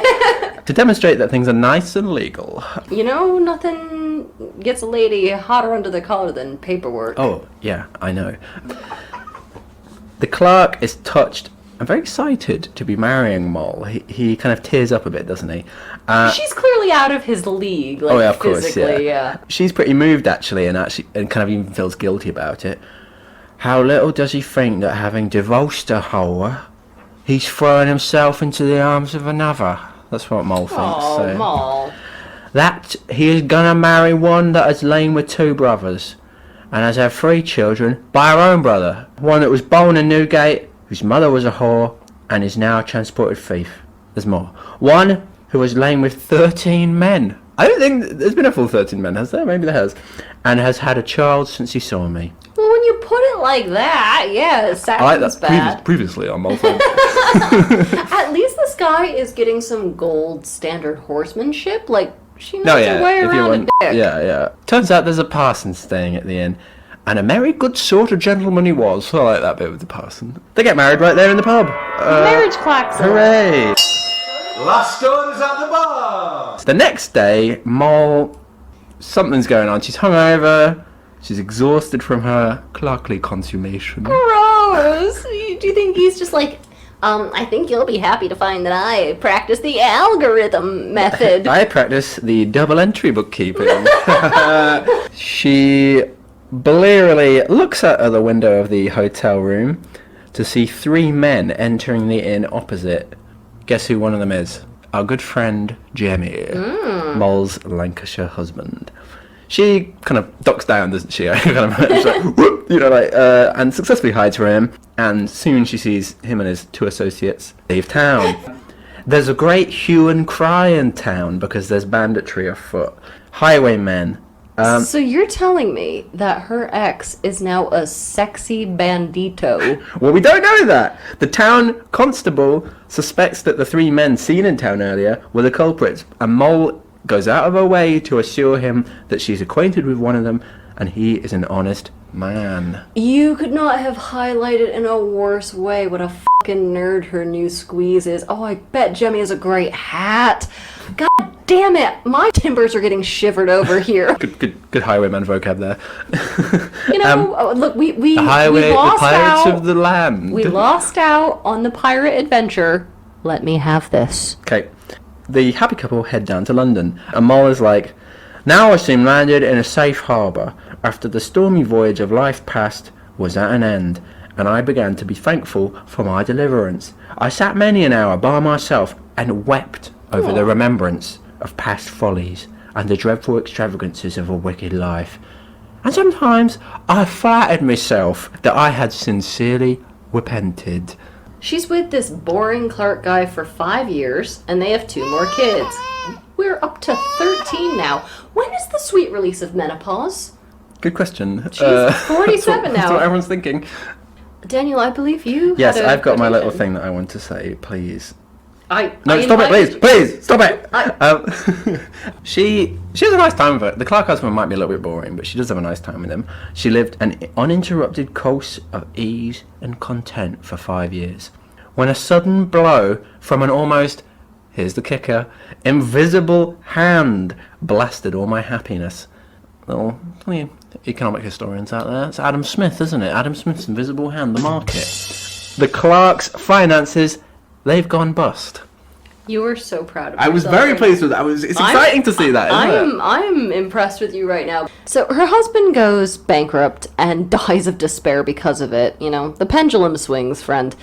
To demonstrate that things are nice and legal. You know, nothing gets a lady hotter under the collar than paperwork. Oh, yeah, I know. The clerk is touched and very excited to be marrying Moll. He kind of tears up a bit, doesn't he? She's clearly out of his league, like, oh, yeah, of course, physically, yeah. She's pretty moved, actually, and kind of even feels guilty about it. How little does he think that having divorced a whore, he's throwing himself into the arms of another. That's what Moll thinks. Oh, so. Moll. That he is gonna marry one that has lain with two brothers, and has had 3 children by her own brother. One that was born in Newgate, whose mother was a whore, and is now a transported thief. There's more. One who has lain with 13 men. I don't think there's been a full 13 men, has there? Maybe there has. And has had a child since he saw me. Well, when you put it like that, yeah, it sounds bad. Previously on Moll Flanders. At least this guy is getting some gold standard horsemanship. Like, she knows her way around a dick. Yeah. Turns out there's a parson staying at the inn. And a very good sort of gentleman he was. I like that bit with the parson. They get married right there in the pub. Marriage klaxon. Hooray! Last orders at the bar! The next day, Moll, something's going on. She's hungover. She's exhausted from her clerkly consummation. Gross! Do you think he's just like, I think you'll be happy to find that I practice the algorithm method. I practice the double entry bookkeeping. She blearily looks out of the window of the hotel room to see 3 men entering the inn opposite. Guess who one of them is? Our good friend Jemmy, Moll's Lancashire husband. She kind of ducks down, doesn't she? Kind of, like, whoop, and successfully hides from him. And soon she sees him and his 2 associates leave town. There's a great hue and cry in town because there's banditry afoot. Highwaymen, So you're telling me that her ex is now a sexy bandito? Well, we don't know that. The town constable suspects that the 3 men seen in town earlier were the culprits, and Moll goes out of her way to assure him that she's acquainted with one of them, and he is an honest man. You could not have highlighted in a worse way what a fucking nerd her new squeeze is. Oh, I bet Jemmy has a great hat. God damn it, my timbers are getting shivered over here. Good highwayman vocab there. You know, look, we the highway, we lost the pirates out. of the land. We lost out on the pirate adventure. Let me have this. Okay, the happy couple head down to London, and Moll is like, now I seem landed in a safe harbour, after the stormy voyage of life past was at an end, and I began to be thankful for my deliverance. I sat many an hour by myself, and wept over the remembrance of past follies, and the dreadful extravagances of a wicked life. And sometimes I flattered myself that I had sincerely repented. She's with this boring Clark guy for 5 years, and they have 2 more kids. We're up to 13 now. When is the sweet release of menopause? Good question. She's 47 now. That's what everyone's thinking. Daniel, I believe you. Yes, had a I've got my little quotation. thing that I want to say, please. No, Stop it, please, stop it. She has a nice time with it. The Clark husband might be a little bit boring, but she does have a nice time with him. She lived an uninterrupted course of ease and content for 5 years, when a sudden blow from an almost, here's the kicker, invisible hand blasted all my happiness. Little economic historians out there. It's Adam Smith, isn't it? Adam Smith's invisible hand, the market. The Clark's finances, they've gone bust. You were so proud of I was yourself. very pleased with that. It's exciting to see that, isn't it? I'm impressed with you right now. So her husband goes bankrupt and dies of despair because of it. You know, the pendulum swings, friend.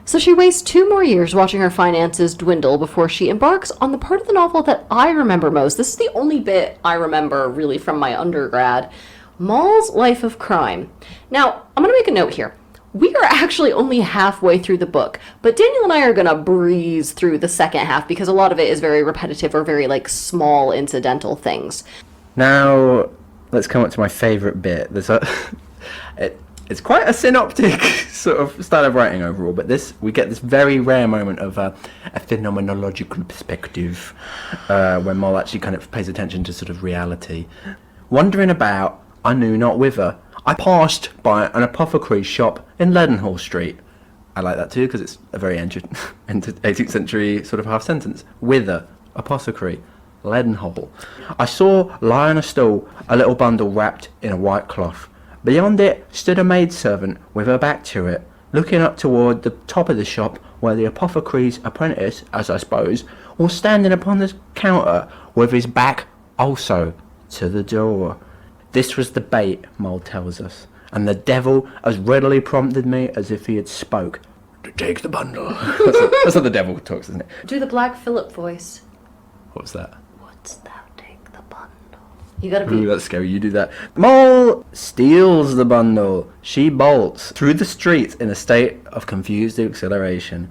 So she wastes 2 more years watching her finances dwindle before she embarks on the part of the novel that I remember most. This is the only bit I remember really from my undergrad. Moll's Life of Crime. Now, I'm going to make a note here. We are actually only halfway through the book, but Daniel and I are going to breeze through the second half because a lot of it is very repetitive or very, small incidental things. Now, let's come up to my favourite bit. It's quite a synoptic sort of style of writing overall, but we get this very rare moment of a phenomenological perspective when Moll actually kind of pays attention to sort of reality. Wandering about, I knew not whither. I passed by an apothecary's shop in Leadenhall Street. I like that too because it's a very 18th century sort of half sentence. Whither, apothecary, Leadenhall. I saw lie on a stool a little bundle wrapped in a white cloth. Beyond it stood a maidservant with her back to it, looking up toward the top of the shop where the apothecary's apprentice, as I suppose, was standing upon the counter with his back also to the door. This was the bait, Moll tells us, and the devil as readily prompted me as if he had spoke. To take the bundle. That's how the devil talks, isn't it? Do the Black Phillip voice. What was that? Wouldst thou take the bundle? You gotta be... Ooh, that's scary. You do that. Moll steals the bundle. She bolts through the streets in a state of confused exhilaration.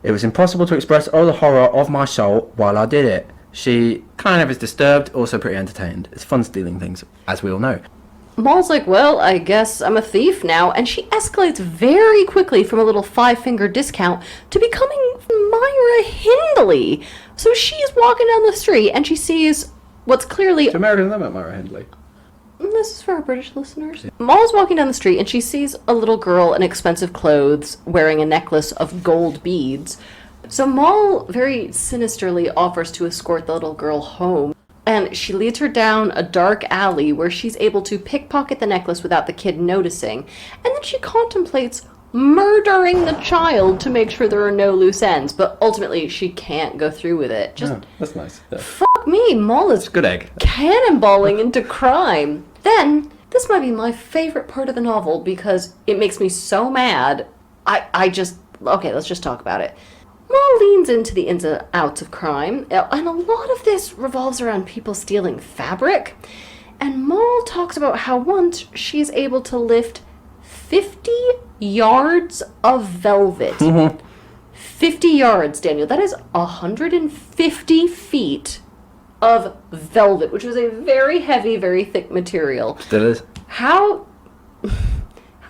It was impossible to express all the horror of my soul while I did it. She kind of is disturbed, also pretty entertained. It's fun stealing things, as we all know. Moll's like, well, I guess I'm a thief now, and she escalates very quickly from a little 5-finger discount to becoming Myra Hindley. So she's walking down the street, and she sees what's clearly... Do Americans know about Myra Hindley? This is for our British listeners. Moll's walking down the street, and she sees a little girl in expensive clothes wearing a necklace of gold beads. So Moll very sinisterly offers to escort the little girl home. And she leads her down a dark alley where she's able to pickpocket the necklace without the kid noticing. And then she contemplates murdering the child to make sure there are no loose ends. But ultimately, she can't go through with it. That's nice. Yeah. Fuck me, Moll is Good egg. cannonballing into crime. Then, this might be my favorite part of the novel because it makes me so mad. Okay, let's just talk about it. Moll leans into the ins and outs of crime, and a lot of this revolves around people stealing fabric. And Moll talks about how once she is able to lift 50 yards of velvet. 50 yards, Daniel. That is 150 feet of velvet, which was a very heavy, very thick material. Still is. How the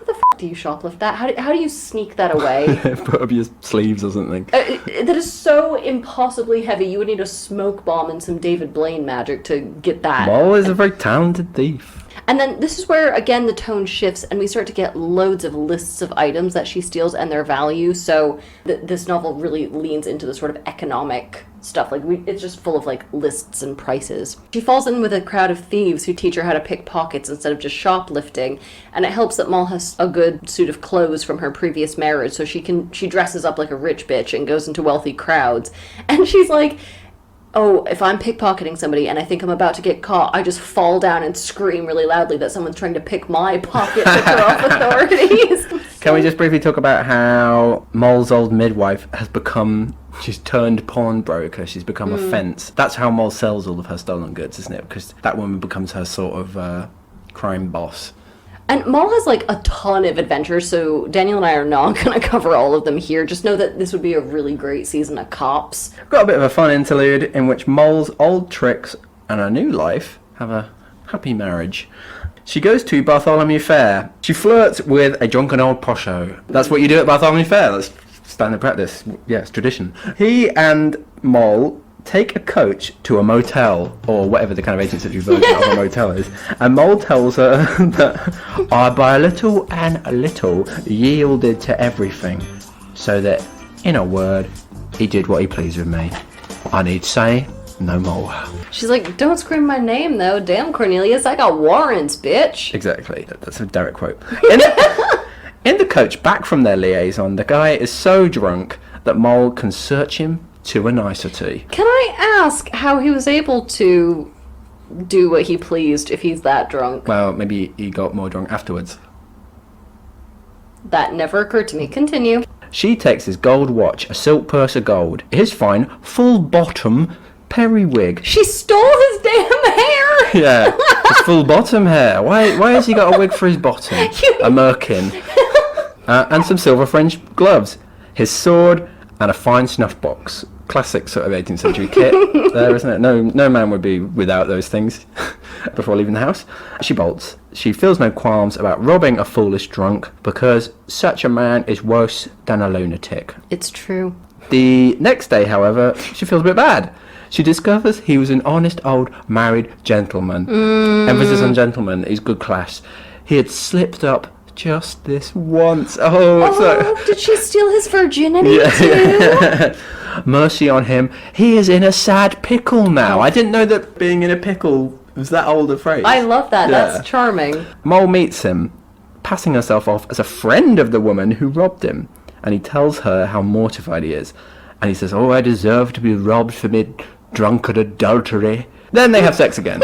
f*** do you shoplift that? How do you sneak that away? Put up your sleeves or something. That is so impossibly heavy. You would need a smoke bomb and some David Blaine magic to get that. Moll is a very talented thief. And then this is where, again, the tone shifts and we start to get loads of lists of items that she steals and their value. So this novel really leans into the sort of economic stuff. Like, it's just full of, like, lists and prices. She falls in with a crowd of thieves who teach her how to pick pockets instead of just shoplifting. And it helps that Moll has a good suit of clothes from her previous marriage. So she dresses up like a rich bitch and goes into wealthy crowds. And she's like, oh, if I'm pickpocketing somebody and I think I'm about to get caught, I just fall down and scream really loudly that someone's trying to pick my pocket to throw off authorities. Can we just briefly talk about how Moll's old midwife has become... She's turned pawnbroker. She's become a fence. That's how Moll sells all of her stolen goods, isn't it? Because that woman becomes her sort of crime boss. And Moll has, like, a ton of adventures, so Daniel and I are not going to cover all of them here. Just know that this would be a really great season of Cops. Got a bit of a fun interlude in which Moll's old tricks and her new life have a happy marriage. She goes to Bartholomew Fair. She flirts with a drunken old posho. That's what you do at Bartholomew Fair. That's standard practice. Yeah, it's tradition. He and Moll take a coach to a motel, or whatever the kind of 18th century version of a motel is, and Moll tells her that I by a little and a little yielded to everything, so that, in a word, he did what he pleased with me. I need say no more. She's like, don't scream my name, though. Damn, Cornelius, I got warrants, bitch. Exactly. That's a direct quote. In the coach back from their liaison, the guy is so drunk that Moll can search him to a nicety. Can I ask how he was able to do what he pleased if he's that drunk? Well, maybe he got more drunk afterwards. That never occurred to me. Continue. She takes his gold watch, a silk purse of gold, his fine, full-bottom periwig. She stole his damn hair! Yeah, his full-bottom hair. Why has he got a wig for his bottom? A merkin. And some silver French gloves. His sword and a fine snuff box. Classic sort of 18th century kit there, isn't it? No man would be without those things before leaving the house. She bolts. She feels no qualms about robbing a foolish drunk because such a man is worse than a lunatic. It's true. The next day, however, she feels a bit bad. She discovers he was an honest old married gentleman. Emphasis on gentleman. He's good class. He had slipped up just this once. Did she steal his virginity too? Mercy on him. He is in a sad pickle now. I didn't know that being in a pickle was that old a phrase. I love that. Yeah. That's charming. Moll meets him, passing herself off as a friend of the woman who robbed him. And he tells her how mortified he is. And he says, I deserve to be robbed for me drunken adultery. Then they have sex again.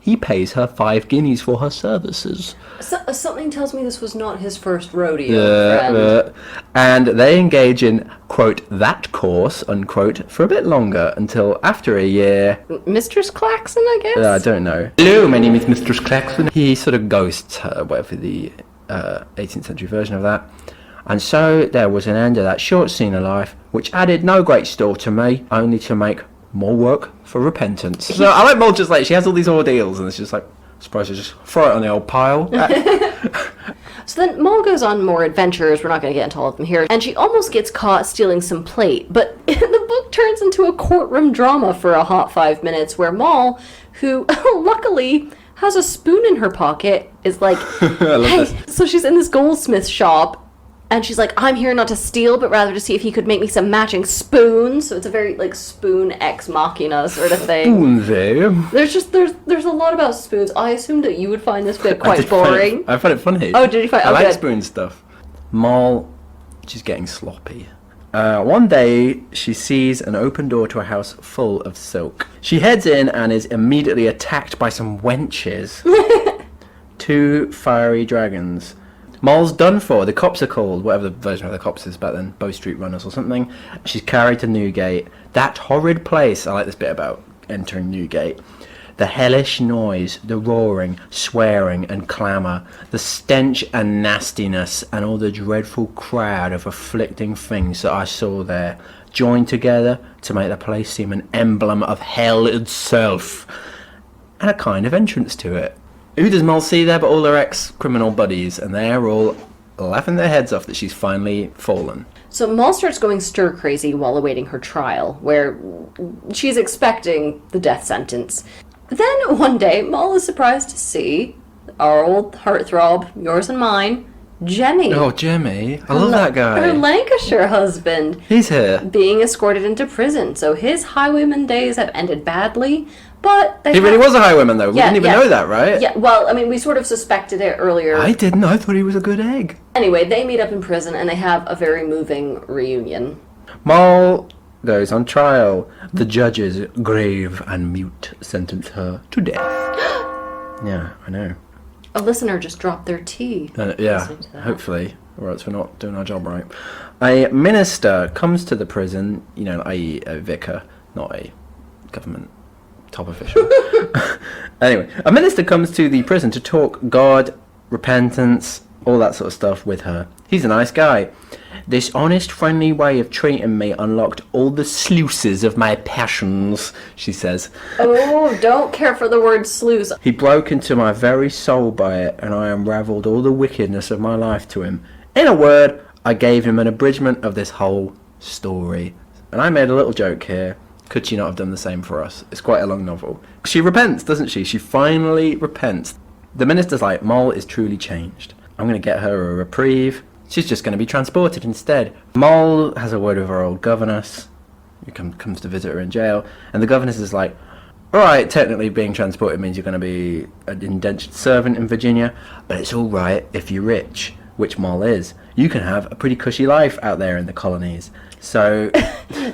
He pays her 5 guineas for her services. Something tells me this was not his first rodeo, friend. And they engage in, quote, that course, unquote, for a bit longer, until after a year... Mistress Claxon, I guess? I don't know. Hello, my name is Mistress Claxon. He sort of ghosts her, whatever the 18th century version of that. And so there was an end of that short scene of life, which added no great store to me, only to make more work for repentance. So I like Moll just like, she has all these ordeals, and it's just like, I suppose I just throw it on the old pile. So then Moll goes on more adventures. We're not going to get into all of them here. And she almost gets caught stealing some plate. But the book turns into a courtroom drama for a hot 5 minutes where Moll, who luckily has a spoon in her pocket, is like, hey. So she's in this goldsmith shop. And she's like, I'm here not to steal, but rather to see if he could make me some matching spoons. So it's a very, like, spoon ex machina sort of thing. Spoon there. There's a lot about spoons. I assumed that you would find this bit quite boring. I find it funny. Oh, did you find it? I like spoon stuff. Moll, she's getting sloppy. One day, she sees an open door to a house full of silk. She heads in and is immediately attacked by some wenches. 2 fiery dragons. Moll's done for. The cops are called, whatever the version of the cops is back then, Bow Street Runners or something. She's carried to Newgate. That horrid place. I like this bit about entering Newgate. The hellish noise, the roaring, swearing and clamour, the stench and nastiness and all the dreadful crowd of afflicting things that I saw there, joined together to make the place seem an emblem of hell itself, and a kind of entrance to it. Who does Moll see there but all her ex-criminal buddies, and they're all laughing their heads off that she's finally fallen. So Moll starts going stir-crazy while awaiting her trial, where she's expecting the death sentence. Then one day, Moll is surprised to see our old heartthrob, yours and mine, Jemmy. Oh, Jemmy. I love that guy. Her Lancashire husband. He's here. Being escorted into prison. So his highwayman days have ended badly, but... He really was a highwayman, though. We didn't even know that, right? Yeah, well, I mean, we sort of suspected it earlier. I didn't. I thought he was a good egg. Anyway, they meet up in prison, and they have a very moving reunion. Moll goes on trial. The judges, grave and mute, sentence her to death. Yeah, I know. A listener just dropped their tea. Yeah, hopefully, or else we're not doing our job right. A minister comes to the prison, i.e. a vicar, not a government top official. Anyway, a minister comes to the prison to talk God, repentance, all that sort of stuff with her. He's a nice guy. This honest, friendly way of treating me unlocked all the sluices of my passions, she says. Oh, don't care for the word sluice. He broke into my very soul by it, and I unravelled all the wickedness of my life to him. In a word, I gave him an abridgment of this whole story. And I made a little joke here. Could she not have done the same for us? It's quite a long novel. She repents, doesn't she? She finally repents. The minister's like, Moll is truly changed. I'm going to get her a reprieve. She's just going to be transported instead. Moll has a word with her old governess, who comes to visit her in jail, and the governess is like, alright, technically being transported means you're going to be an indentured servant in Virginia, but it's alright if you're rich, which Moll is. You can have a pretty cushy life out there in the colonies. So...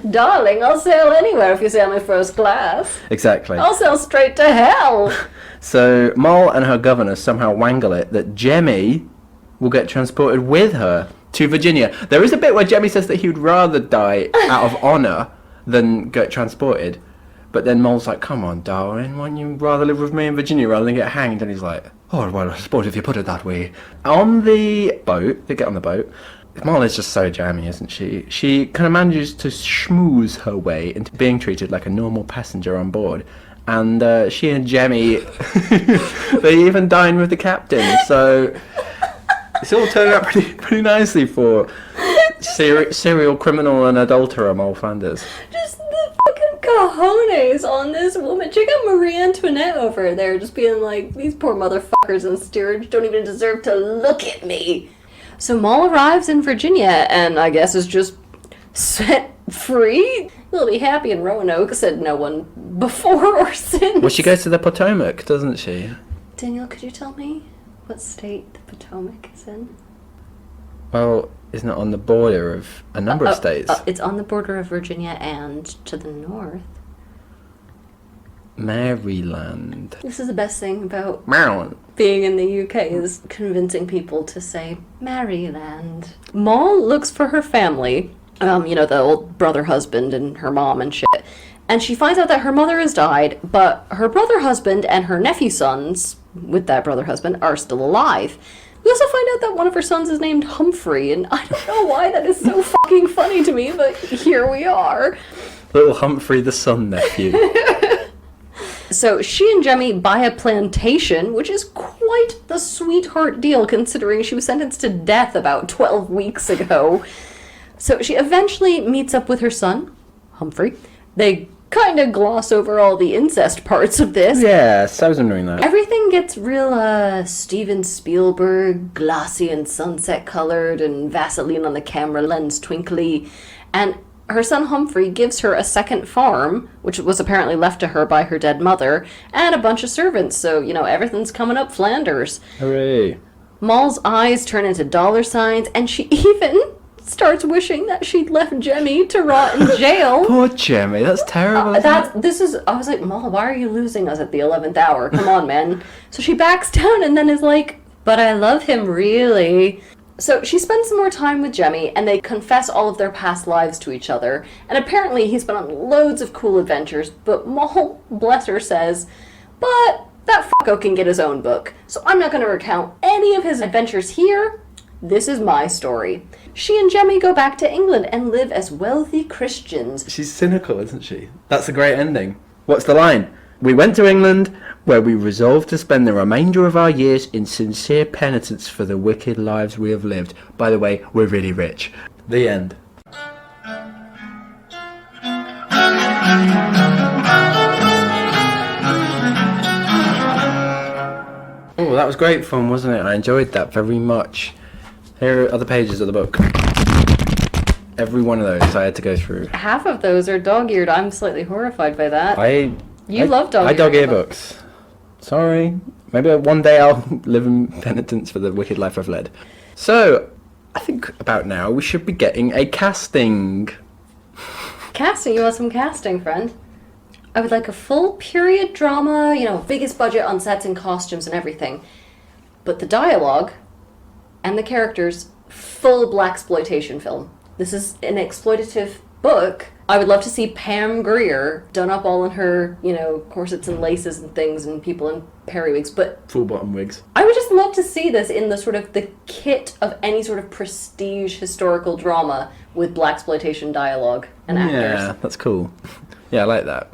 Darling, I'll sail anywhere if you sail me first class. Exactly. I'll sail straight to hell. So Moll and her governess somehow wangle it that Jemmy will get transported with her to Virginia. There is a bit where Jemmy says that he would rather die out of honour than get transported. But then Moll's like, come on, darling, wouldn't you rather live with me in Virginia rather than get hanged? And he's like, oh, well, I suppose if you put it that way. On the boat, they get on the boat. Moll is just so jammy, isn't she? She kind of manages to schmooze her way into being treated like a normal passenger on board. And she and Jemmy, they even dine with the captain. So it's all turned out pretty nicely for serial criminal and adulterer Moll Flanders. Just the fucking cojones on this woman. Check out Marie Antoinette over there, just being like, these poor motherfuckers in steerage don't even deserve to look at me. So Moll arrives in Virginia and I guess is just set free. You'll be happy in Roanoke, said no one before or since. Well, she goes to the Potomac, doesn't she? Daniel, could you tell me what state the Potomac is in? Well, isn't it on the border of a number of states? It's on the border of Virginia and to the north. Maryland. This is the best thing about Maryland. being in the UK is convincing people to say Maryland. Moll looks for her family, the old brother husband and her mom and shit. And she finds out that her mother has died, but her brother husband and her nephew sons, with that brother husband, are still alive. We also find out that one of her sons is named Humphrey, and I don't know why that is so fucking funny to me, but here we are. Little Humphrey the son nephew. So she and Jemmy buy a plantation, which is quite the sweetheart deal considering she was sentenced to death about 12 weeks ago. So she eventually meets up with her son, Humphrey. They kind of gloss over all the incest parts of this. Yeah, I was wondering that. Everything gets real Steven Spielberg, glossy and sunset colored, and Vaseline on the camera lens twinkly. And her son Humphrey gives her a second farm, which was apparently left to her by her dead mother, and a bunch of servants, so, everything's coming up Flanders. Hooray. Moll's eyes turn into dollar signs, and she even starts wishing that she'd left Jemmy to rot in jail. Poor Jemmy, that's terrible. I was like, Moll, why are you losing us at the 11th hour? Come on, man. So she backs down and then is like, but I love him really. So she spends some more time with Jemmy, and they confess all of their past lives to each other. And apparently he's been on loads of cool adventures, but Moll, bless her, says, But that fucko can get his own book, so I'm not going to recount any of his adventures here. This is my story. She and Jemmy go back to England and live as wealthy Christians. She's cynical, isn't she? That's a great ending. What's the line? We went to England, where we resolved to spend the remainder of our years in sincere penitence for the wicked lives we have lived. By the way, we're really rich. The end. Oh, that was great fun, wasn't it? I enjoyed that very much. Here are the pages of the book. Every one of those I had to go through. Half of those are dog-eared. I'm slightly horrified by that. You love dog-eared. I dog-ear books. Sorry. Maybe one day I'll live in penitence for the wicked life I've led. So, I think about now we should be getting a casting. Casting? You want some casting, friend? I would like a full period drama, biggest budget on sets and costumes and everything. But the dialogue and the characters, full blaxploitation film. This is an exploitative book. I would love to see Pam Grier done up all in her, corsets and laces and things and people in periwigs, but Full bottom wigs. I would just love to see this in the sort of the kit of any sort of prestige historical drama with blaxploitation dialogue and actors. Yeah, that's cool. Yeah, I like that.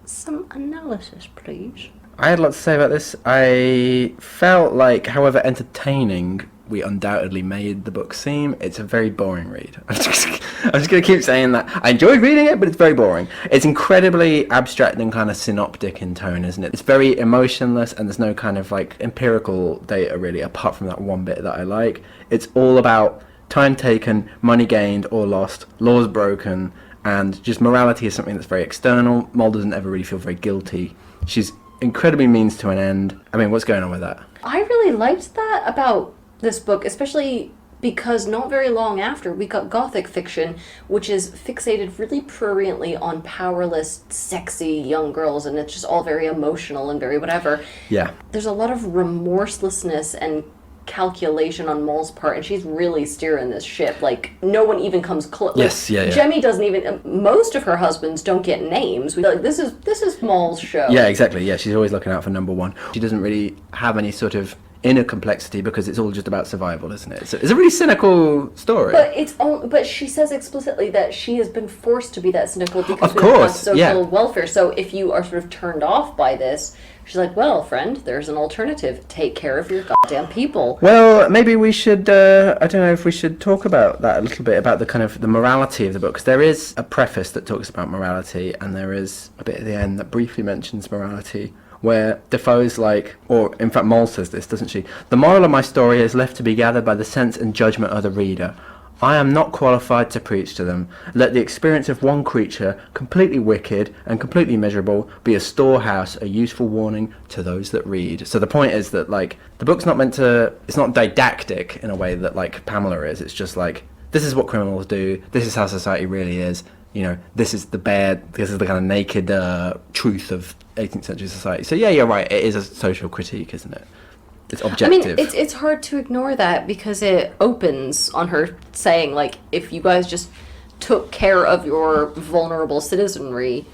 Some analysis, please. I had a lot to say about this. I felt like, however entertaining we undoubtedly made the book seem, it's a very boring read. I'm just going to keep saying that. I enjoyed reading it, but it's very boring. It's incredibly abstract and kind of synoptic in tone, isn't it? It's very emotionless, and there's no kind of like empirical data really, apart from that one bit that I like. It's all about time taken, money gained or lost, laws broken, and just morality is something that's very external. Moll doesn't ever really feel very guilty. She's incredibly means to an end. I mean, what's going on with that? I really liked that about this book, especially because not very long after we got Gothic fiction, which is fixated really pruriently on powerless, sexy young girls, and it's just all very emotional and very whatever. Yeah. There's a lot of remorselessness and calculation on Moll's part, and she's really steering this ship. Like, no one even comes close. Yes, yeah. Jemmy doesn't even. Most of her husbands don't get names. This is Moll's show. Yeah, exactly. Yeah, she's always looking out for number one. She doesn't really have any sort of inner complexity because it's all just about survival, isn't it? It's a really cynical story. But she says explicitly that she has been forced to be that cynical because of we have course, social yeah. welfare. So if you are sort of turned off by this, she's like, well, friend, there's an alternative. Take care of your goddamn people. Well, maybe we should, I don't know if we should talk about that a little bit, about the kind of the morality of the book. Because there is a preface that talks about morality, and there is a bit at the end that briefly mentions morality, where Defoe's like, or in fact Moll says this, doesn't she? The moral of my story is left to be gathered by the sense and judgment of the reader. I am not qualified to preach to them. Let the experience of one creature, completely wicked and completely miserable, be a storehouse, a useful warning to those that read. So the point is that, like, the book's not meant to, it's not didactic in a way that, like, Pamela is. It's just like, this is what criminals do, this is how society really is, this is the kind of naked truth of 18th century society. So yeah, you're right, it is a social critique, isn't it? It's objective. I mean, it's hard to ignore that because it opens on her saying, like, if you guys just took care of your vulnerable citizenry,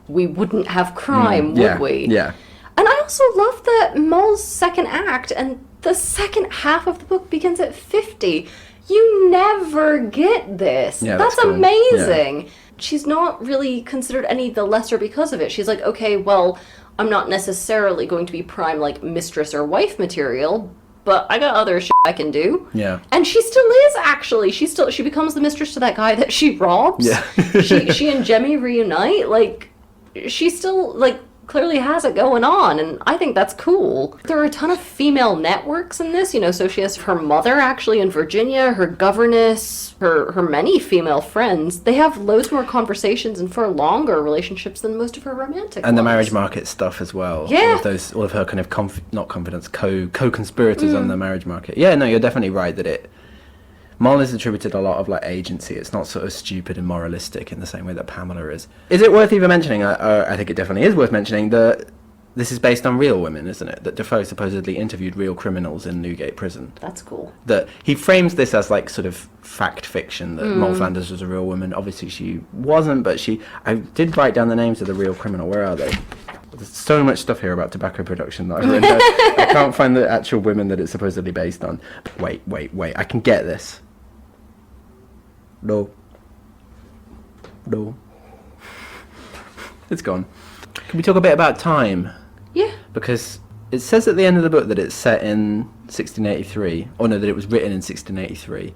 we wouldn't have crime, would we? Yeah. And I also love that Moll's second act and the second half of the book begins at 50. You never get this. Yeah, that's cool. amazing. Yeah. She's not really considered any the lesser because of it. She's like, okay, well, I'm not necessarily going to be prime, like, mistress or wife material, but I got other shit I can do. Yeah. And she still is, actually. She becomes the mistress to that guy that she robs. Yeah. she and Jemmy reunite. Like, she still, like, clearly has it going on, and I think that's cool. There are a ton of female networks in this, so she has her mother actually in Virginia, her governess, her many female friends. They have loads more conversations and for longer relationships than most of her romantic And the ones. marriage market stuff as well. Yeah. All of her kind of co-conspirators on the marriage market. Yeah, no, you're definitely right that Moll is attributed a lot of, like, agency. It's not sort of stupid and moralistic in the same way that Pamela is. Is it worth even mentioning, I think it definitely is worth mentioning, that this is based on real women, isn't it? That Defoe supposedly interviewed real criminals in Newgate Prison. That's cool. That he frames this as, like, sort of fact fiction, that Moll Flanders was a real woman. Obviously she wasn't, but I did write down the names of the real criminal. Where are they? There's so much stuff here about tobacco production that I've written down. I can't find the actual women that it's supposedly based on. Wait, I can get this. No. It's gone. Can we talk a bit about time? Yeah. Because it says at the end of the book that it's set in 1683. Or no, that it was written in 1683.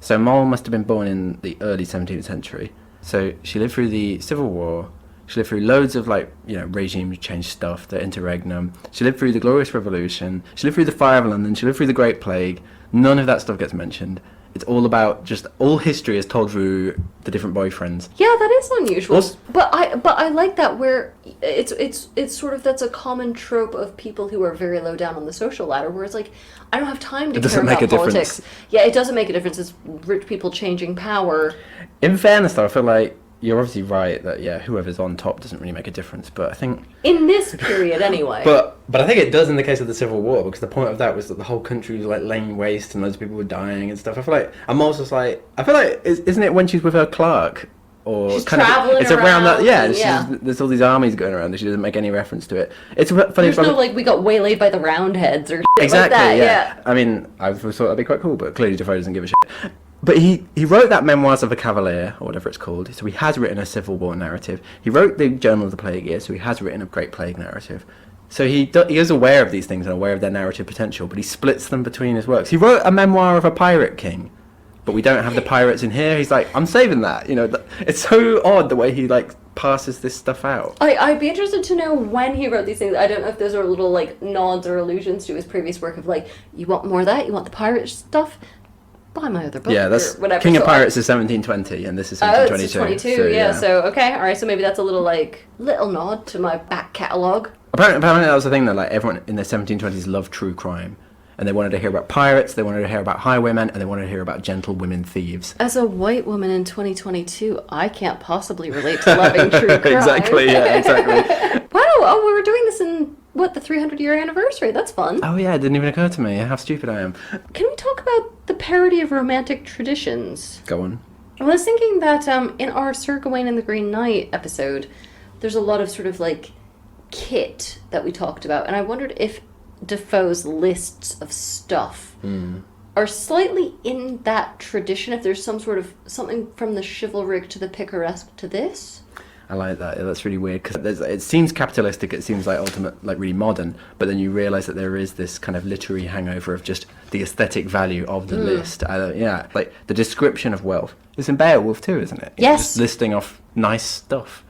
So Moll must have been born in the early 17th century. So she lived through the Civil War. She lived through loads of, regime change stuff, the interregnum. She lived through the Glorious Revolution. She lived through the Fire of London. She lived through the Great Plague. None of that stuff gets mentioned. It's all about all history is told through the different boyfriends. Yeah, that is unusual. But I like that where it's sort of, that's a common trope of people who are very low down on the social ladder, where it's like, I don't have time to care about politics. Difference. Yeah, it doesn't make a difference. It's rich people changing power. In fairness, though, I feel like you're obviously right that whoever's on top doesn't really make a difference, but I think in this period anyway. But I think it does in the case of the Civil War, because the point of that was that the whole country was laying waste and loads of people were dying and stuff. I feel like isn't it when she's with her clerk or she's kind traveling of it's around that yeah. There's all these armies going around and she doesn't make any reference to it. It's funny. There's no we got waylaid by the Roundheads or exactly like that. Yeah. I mean, I thought that'd be quite cool, but clearly Defoe doesn't give a shit. But he wrote that Memoirs of a Cavalier, or whatever it's called, so he has written a Civil War narrative. He wrote the Journal of the Plague Year, so he has written a Great Plague narrative. So he is aware of these things and aware of their narrative potential, but he splits them between his works. He wrote a memoir of a pirate king, but we don't have the pirates in here. He's like, I'm saving that. It's so odd the way he passes this stuff out. I'd be interested to know when he wrote these things. I don't know if those are little nods or allusions to his previous work of you want more of that? You want the pirate stuff? Buy my other book. Yeah, that's or whatever. King of Pirates is 1720, and this is 1722. Oh, it's 22. Yeah. So okay, all right. So maybe that's a little nod to my back catalogue. Apparently that was the thing that everyone in the 1720s loved true crime, and they wanted to hear about pirates, they wanted to hear about highwaymen, and they wanted to hear about gentlewomen thieves. As a white woman in 2022, I can't possibly relate to loving true crime. Exactly. Wow. Oh, we were doing this in the 300-year anniversary. That's fun. Oh yeah, it didn't even occur to me how stupid I am. Can we talk about the parody of romantic traditions? Go on. I was thinking that in our Sir Gawain and the Green Knight episode, there's a lot of sort of kit that we talked about, and I wondered if Defoe's lists of stuff are slightly in that tradition, if there's something from the chivalric to the picaresque to this. I like that. Yeah, that's really weird because it seems capitalistic. It seems really modern. But then you realise that there is this kind of literary hangover of just the aesthetic value of the list. The description of wealth. It's in Beowulf too, isn't it? Yes. Just listing off nice stuff.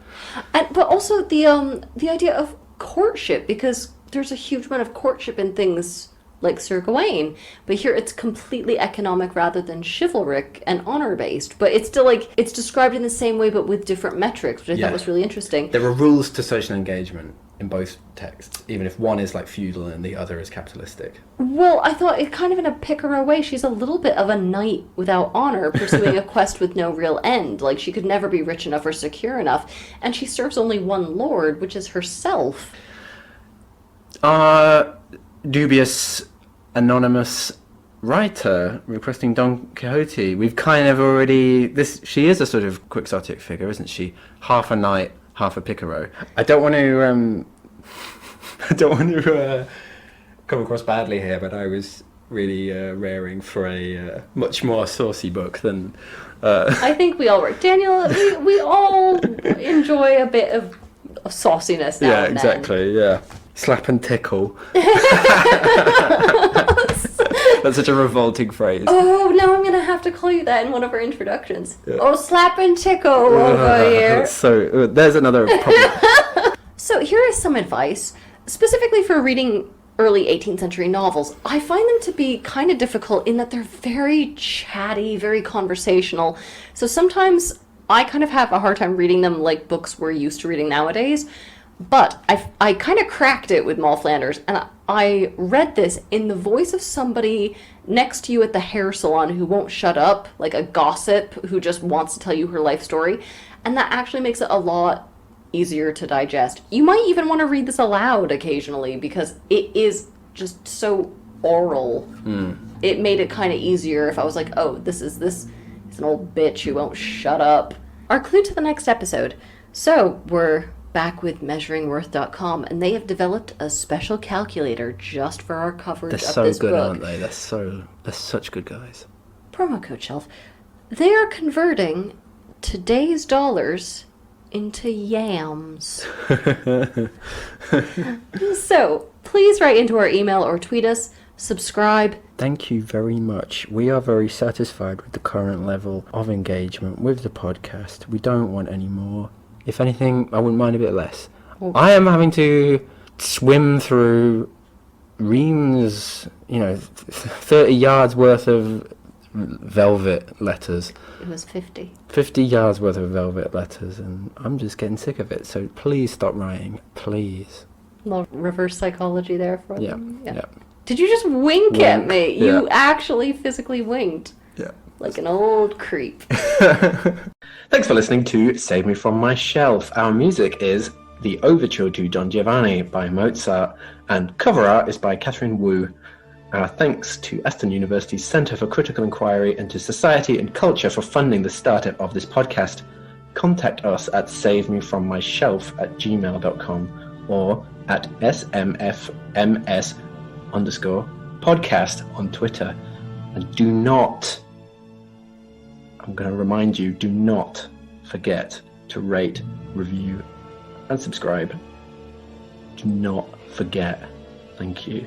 But also the idea of courtship, because there's a huge amount of courtship in things like Sir Gawain, but here it's completely economic rather than chivalric and honor-based, but it's still it's described in the same way but with different metrics, which I thought was really interesting. There are rules to social engagement in both texts, even if one is feudal and the other is capitalistic. Well, I thought it kind of in a Picaro way, she's a little bit of a knight without honor, pursuing a quest with no real end. She could never be rich enough or secure enough, and she serves only one lord, which is herself. Dubious anonymous writer requesting Don Quixote. We've kind of already she is a sort of quixotic figure, isn't she? Half a knight, half a Picaro. I don't want to come across badly here, but I was really raring for a much more saucy book than I think we all were. Daniel, we all enjoy a bit of sauciness now and then. Yeah, exactly, yeah. Slap and tickle. That's such a revolting phrase. Oh, now I'm going to have to call you that in one of our introductions. Yeah. Oh, slap and tickle over here. So, there's another problem. So, here is some advice, specifically for reading early 18th century novels. I find them to be kind of difficult in that they're very chatty, very conversational. So, sometimes I kind of have a hard time reading them like books we're used to reading nowadays. But I kind of cracked it with Moll Flanders, and I read this in the voice of somebody next to you at the hair salon who won't shut up, like a gossip who just wants to tell you her life story, and that actually makes it a lot easier to digest. You might even want to read this aloud occasionally, because it is just so oral. It made it kind of easier if I was like, oh, this is an old bitch who won't shut up. Our clue to the next episode. So, we're back with measuringworth.com, and they have developed a special calculator just for our coverage They're of so this good, book. aren't they? They're such good guys. Promo code shelf. They are converting today's dollars into yams. So, please write into our email or tweet us, subscribe. Thank you very much. We are very satisfied with the current level of engagement with the podcast. We don't want any more. If anything, I wouldn't mind a bit less. I am having to swim through reams, 30 yards worth of velvet letters. It was 50. 50 yards worth of velvet letters, and I'm just getting sick of it. So please stop writing. Please. A little reverse psychology there for Yeah. them. Yeah. Did you just wink at me? Yeah. You actually physically winked. Yeah. Like an old creep. Thanks for listening to Save Me From My Shelf. Our music is The Overture to Don Giovanni by Mozart, and cover art is by Catherine Wu. Our thanks to Aston University's Centre for Critical Inquiry into Society and Culture for funding the startup of this podcast. Contact us at savemefrommyshelf@gmail.com or at smfms_podcast on Twitter. And do not, I'm going to remind you, do not forget to rate, review, and subscribe. Do not forget. Thank you.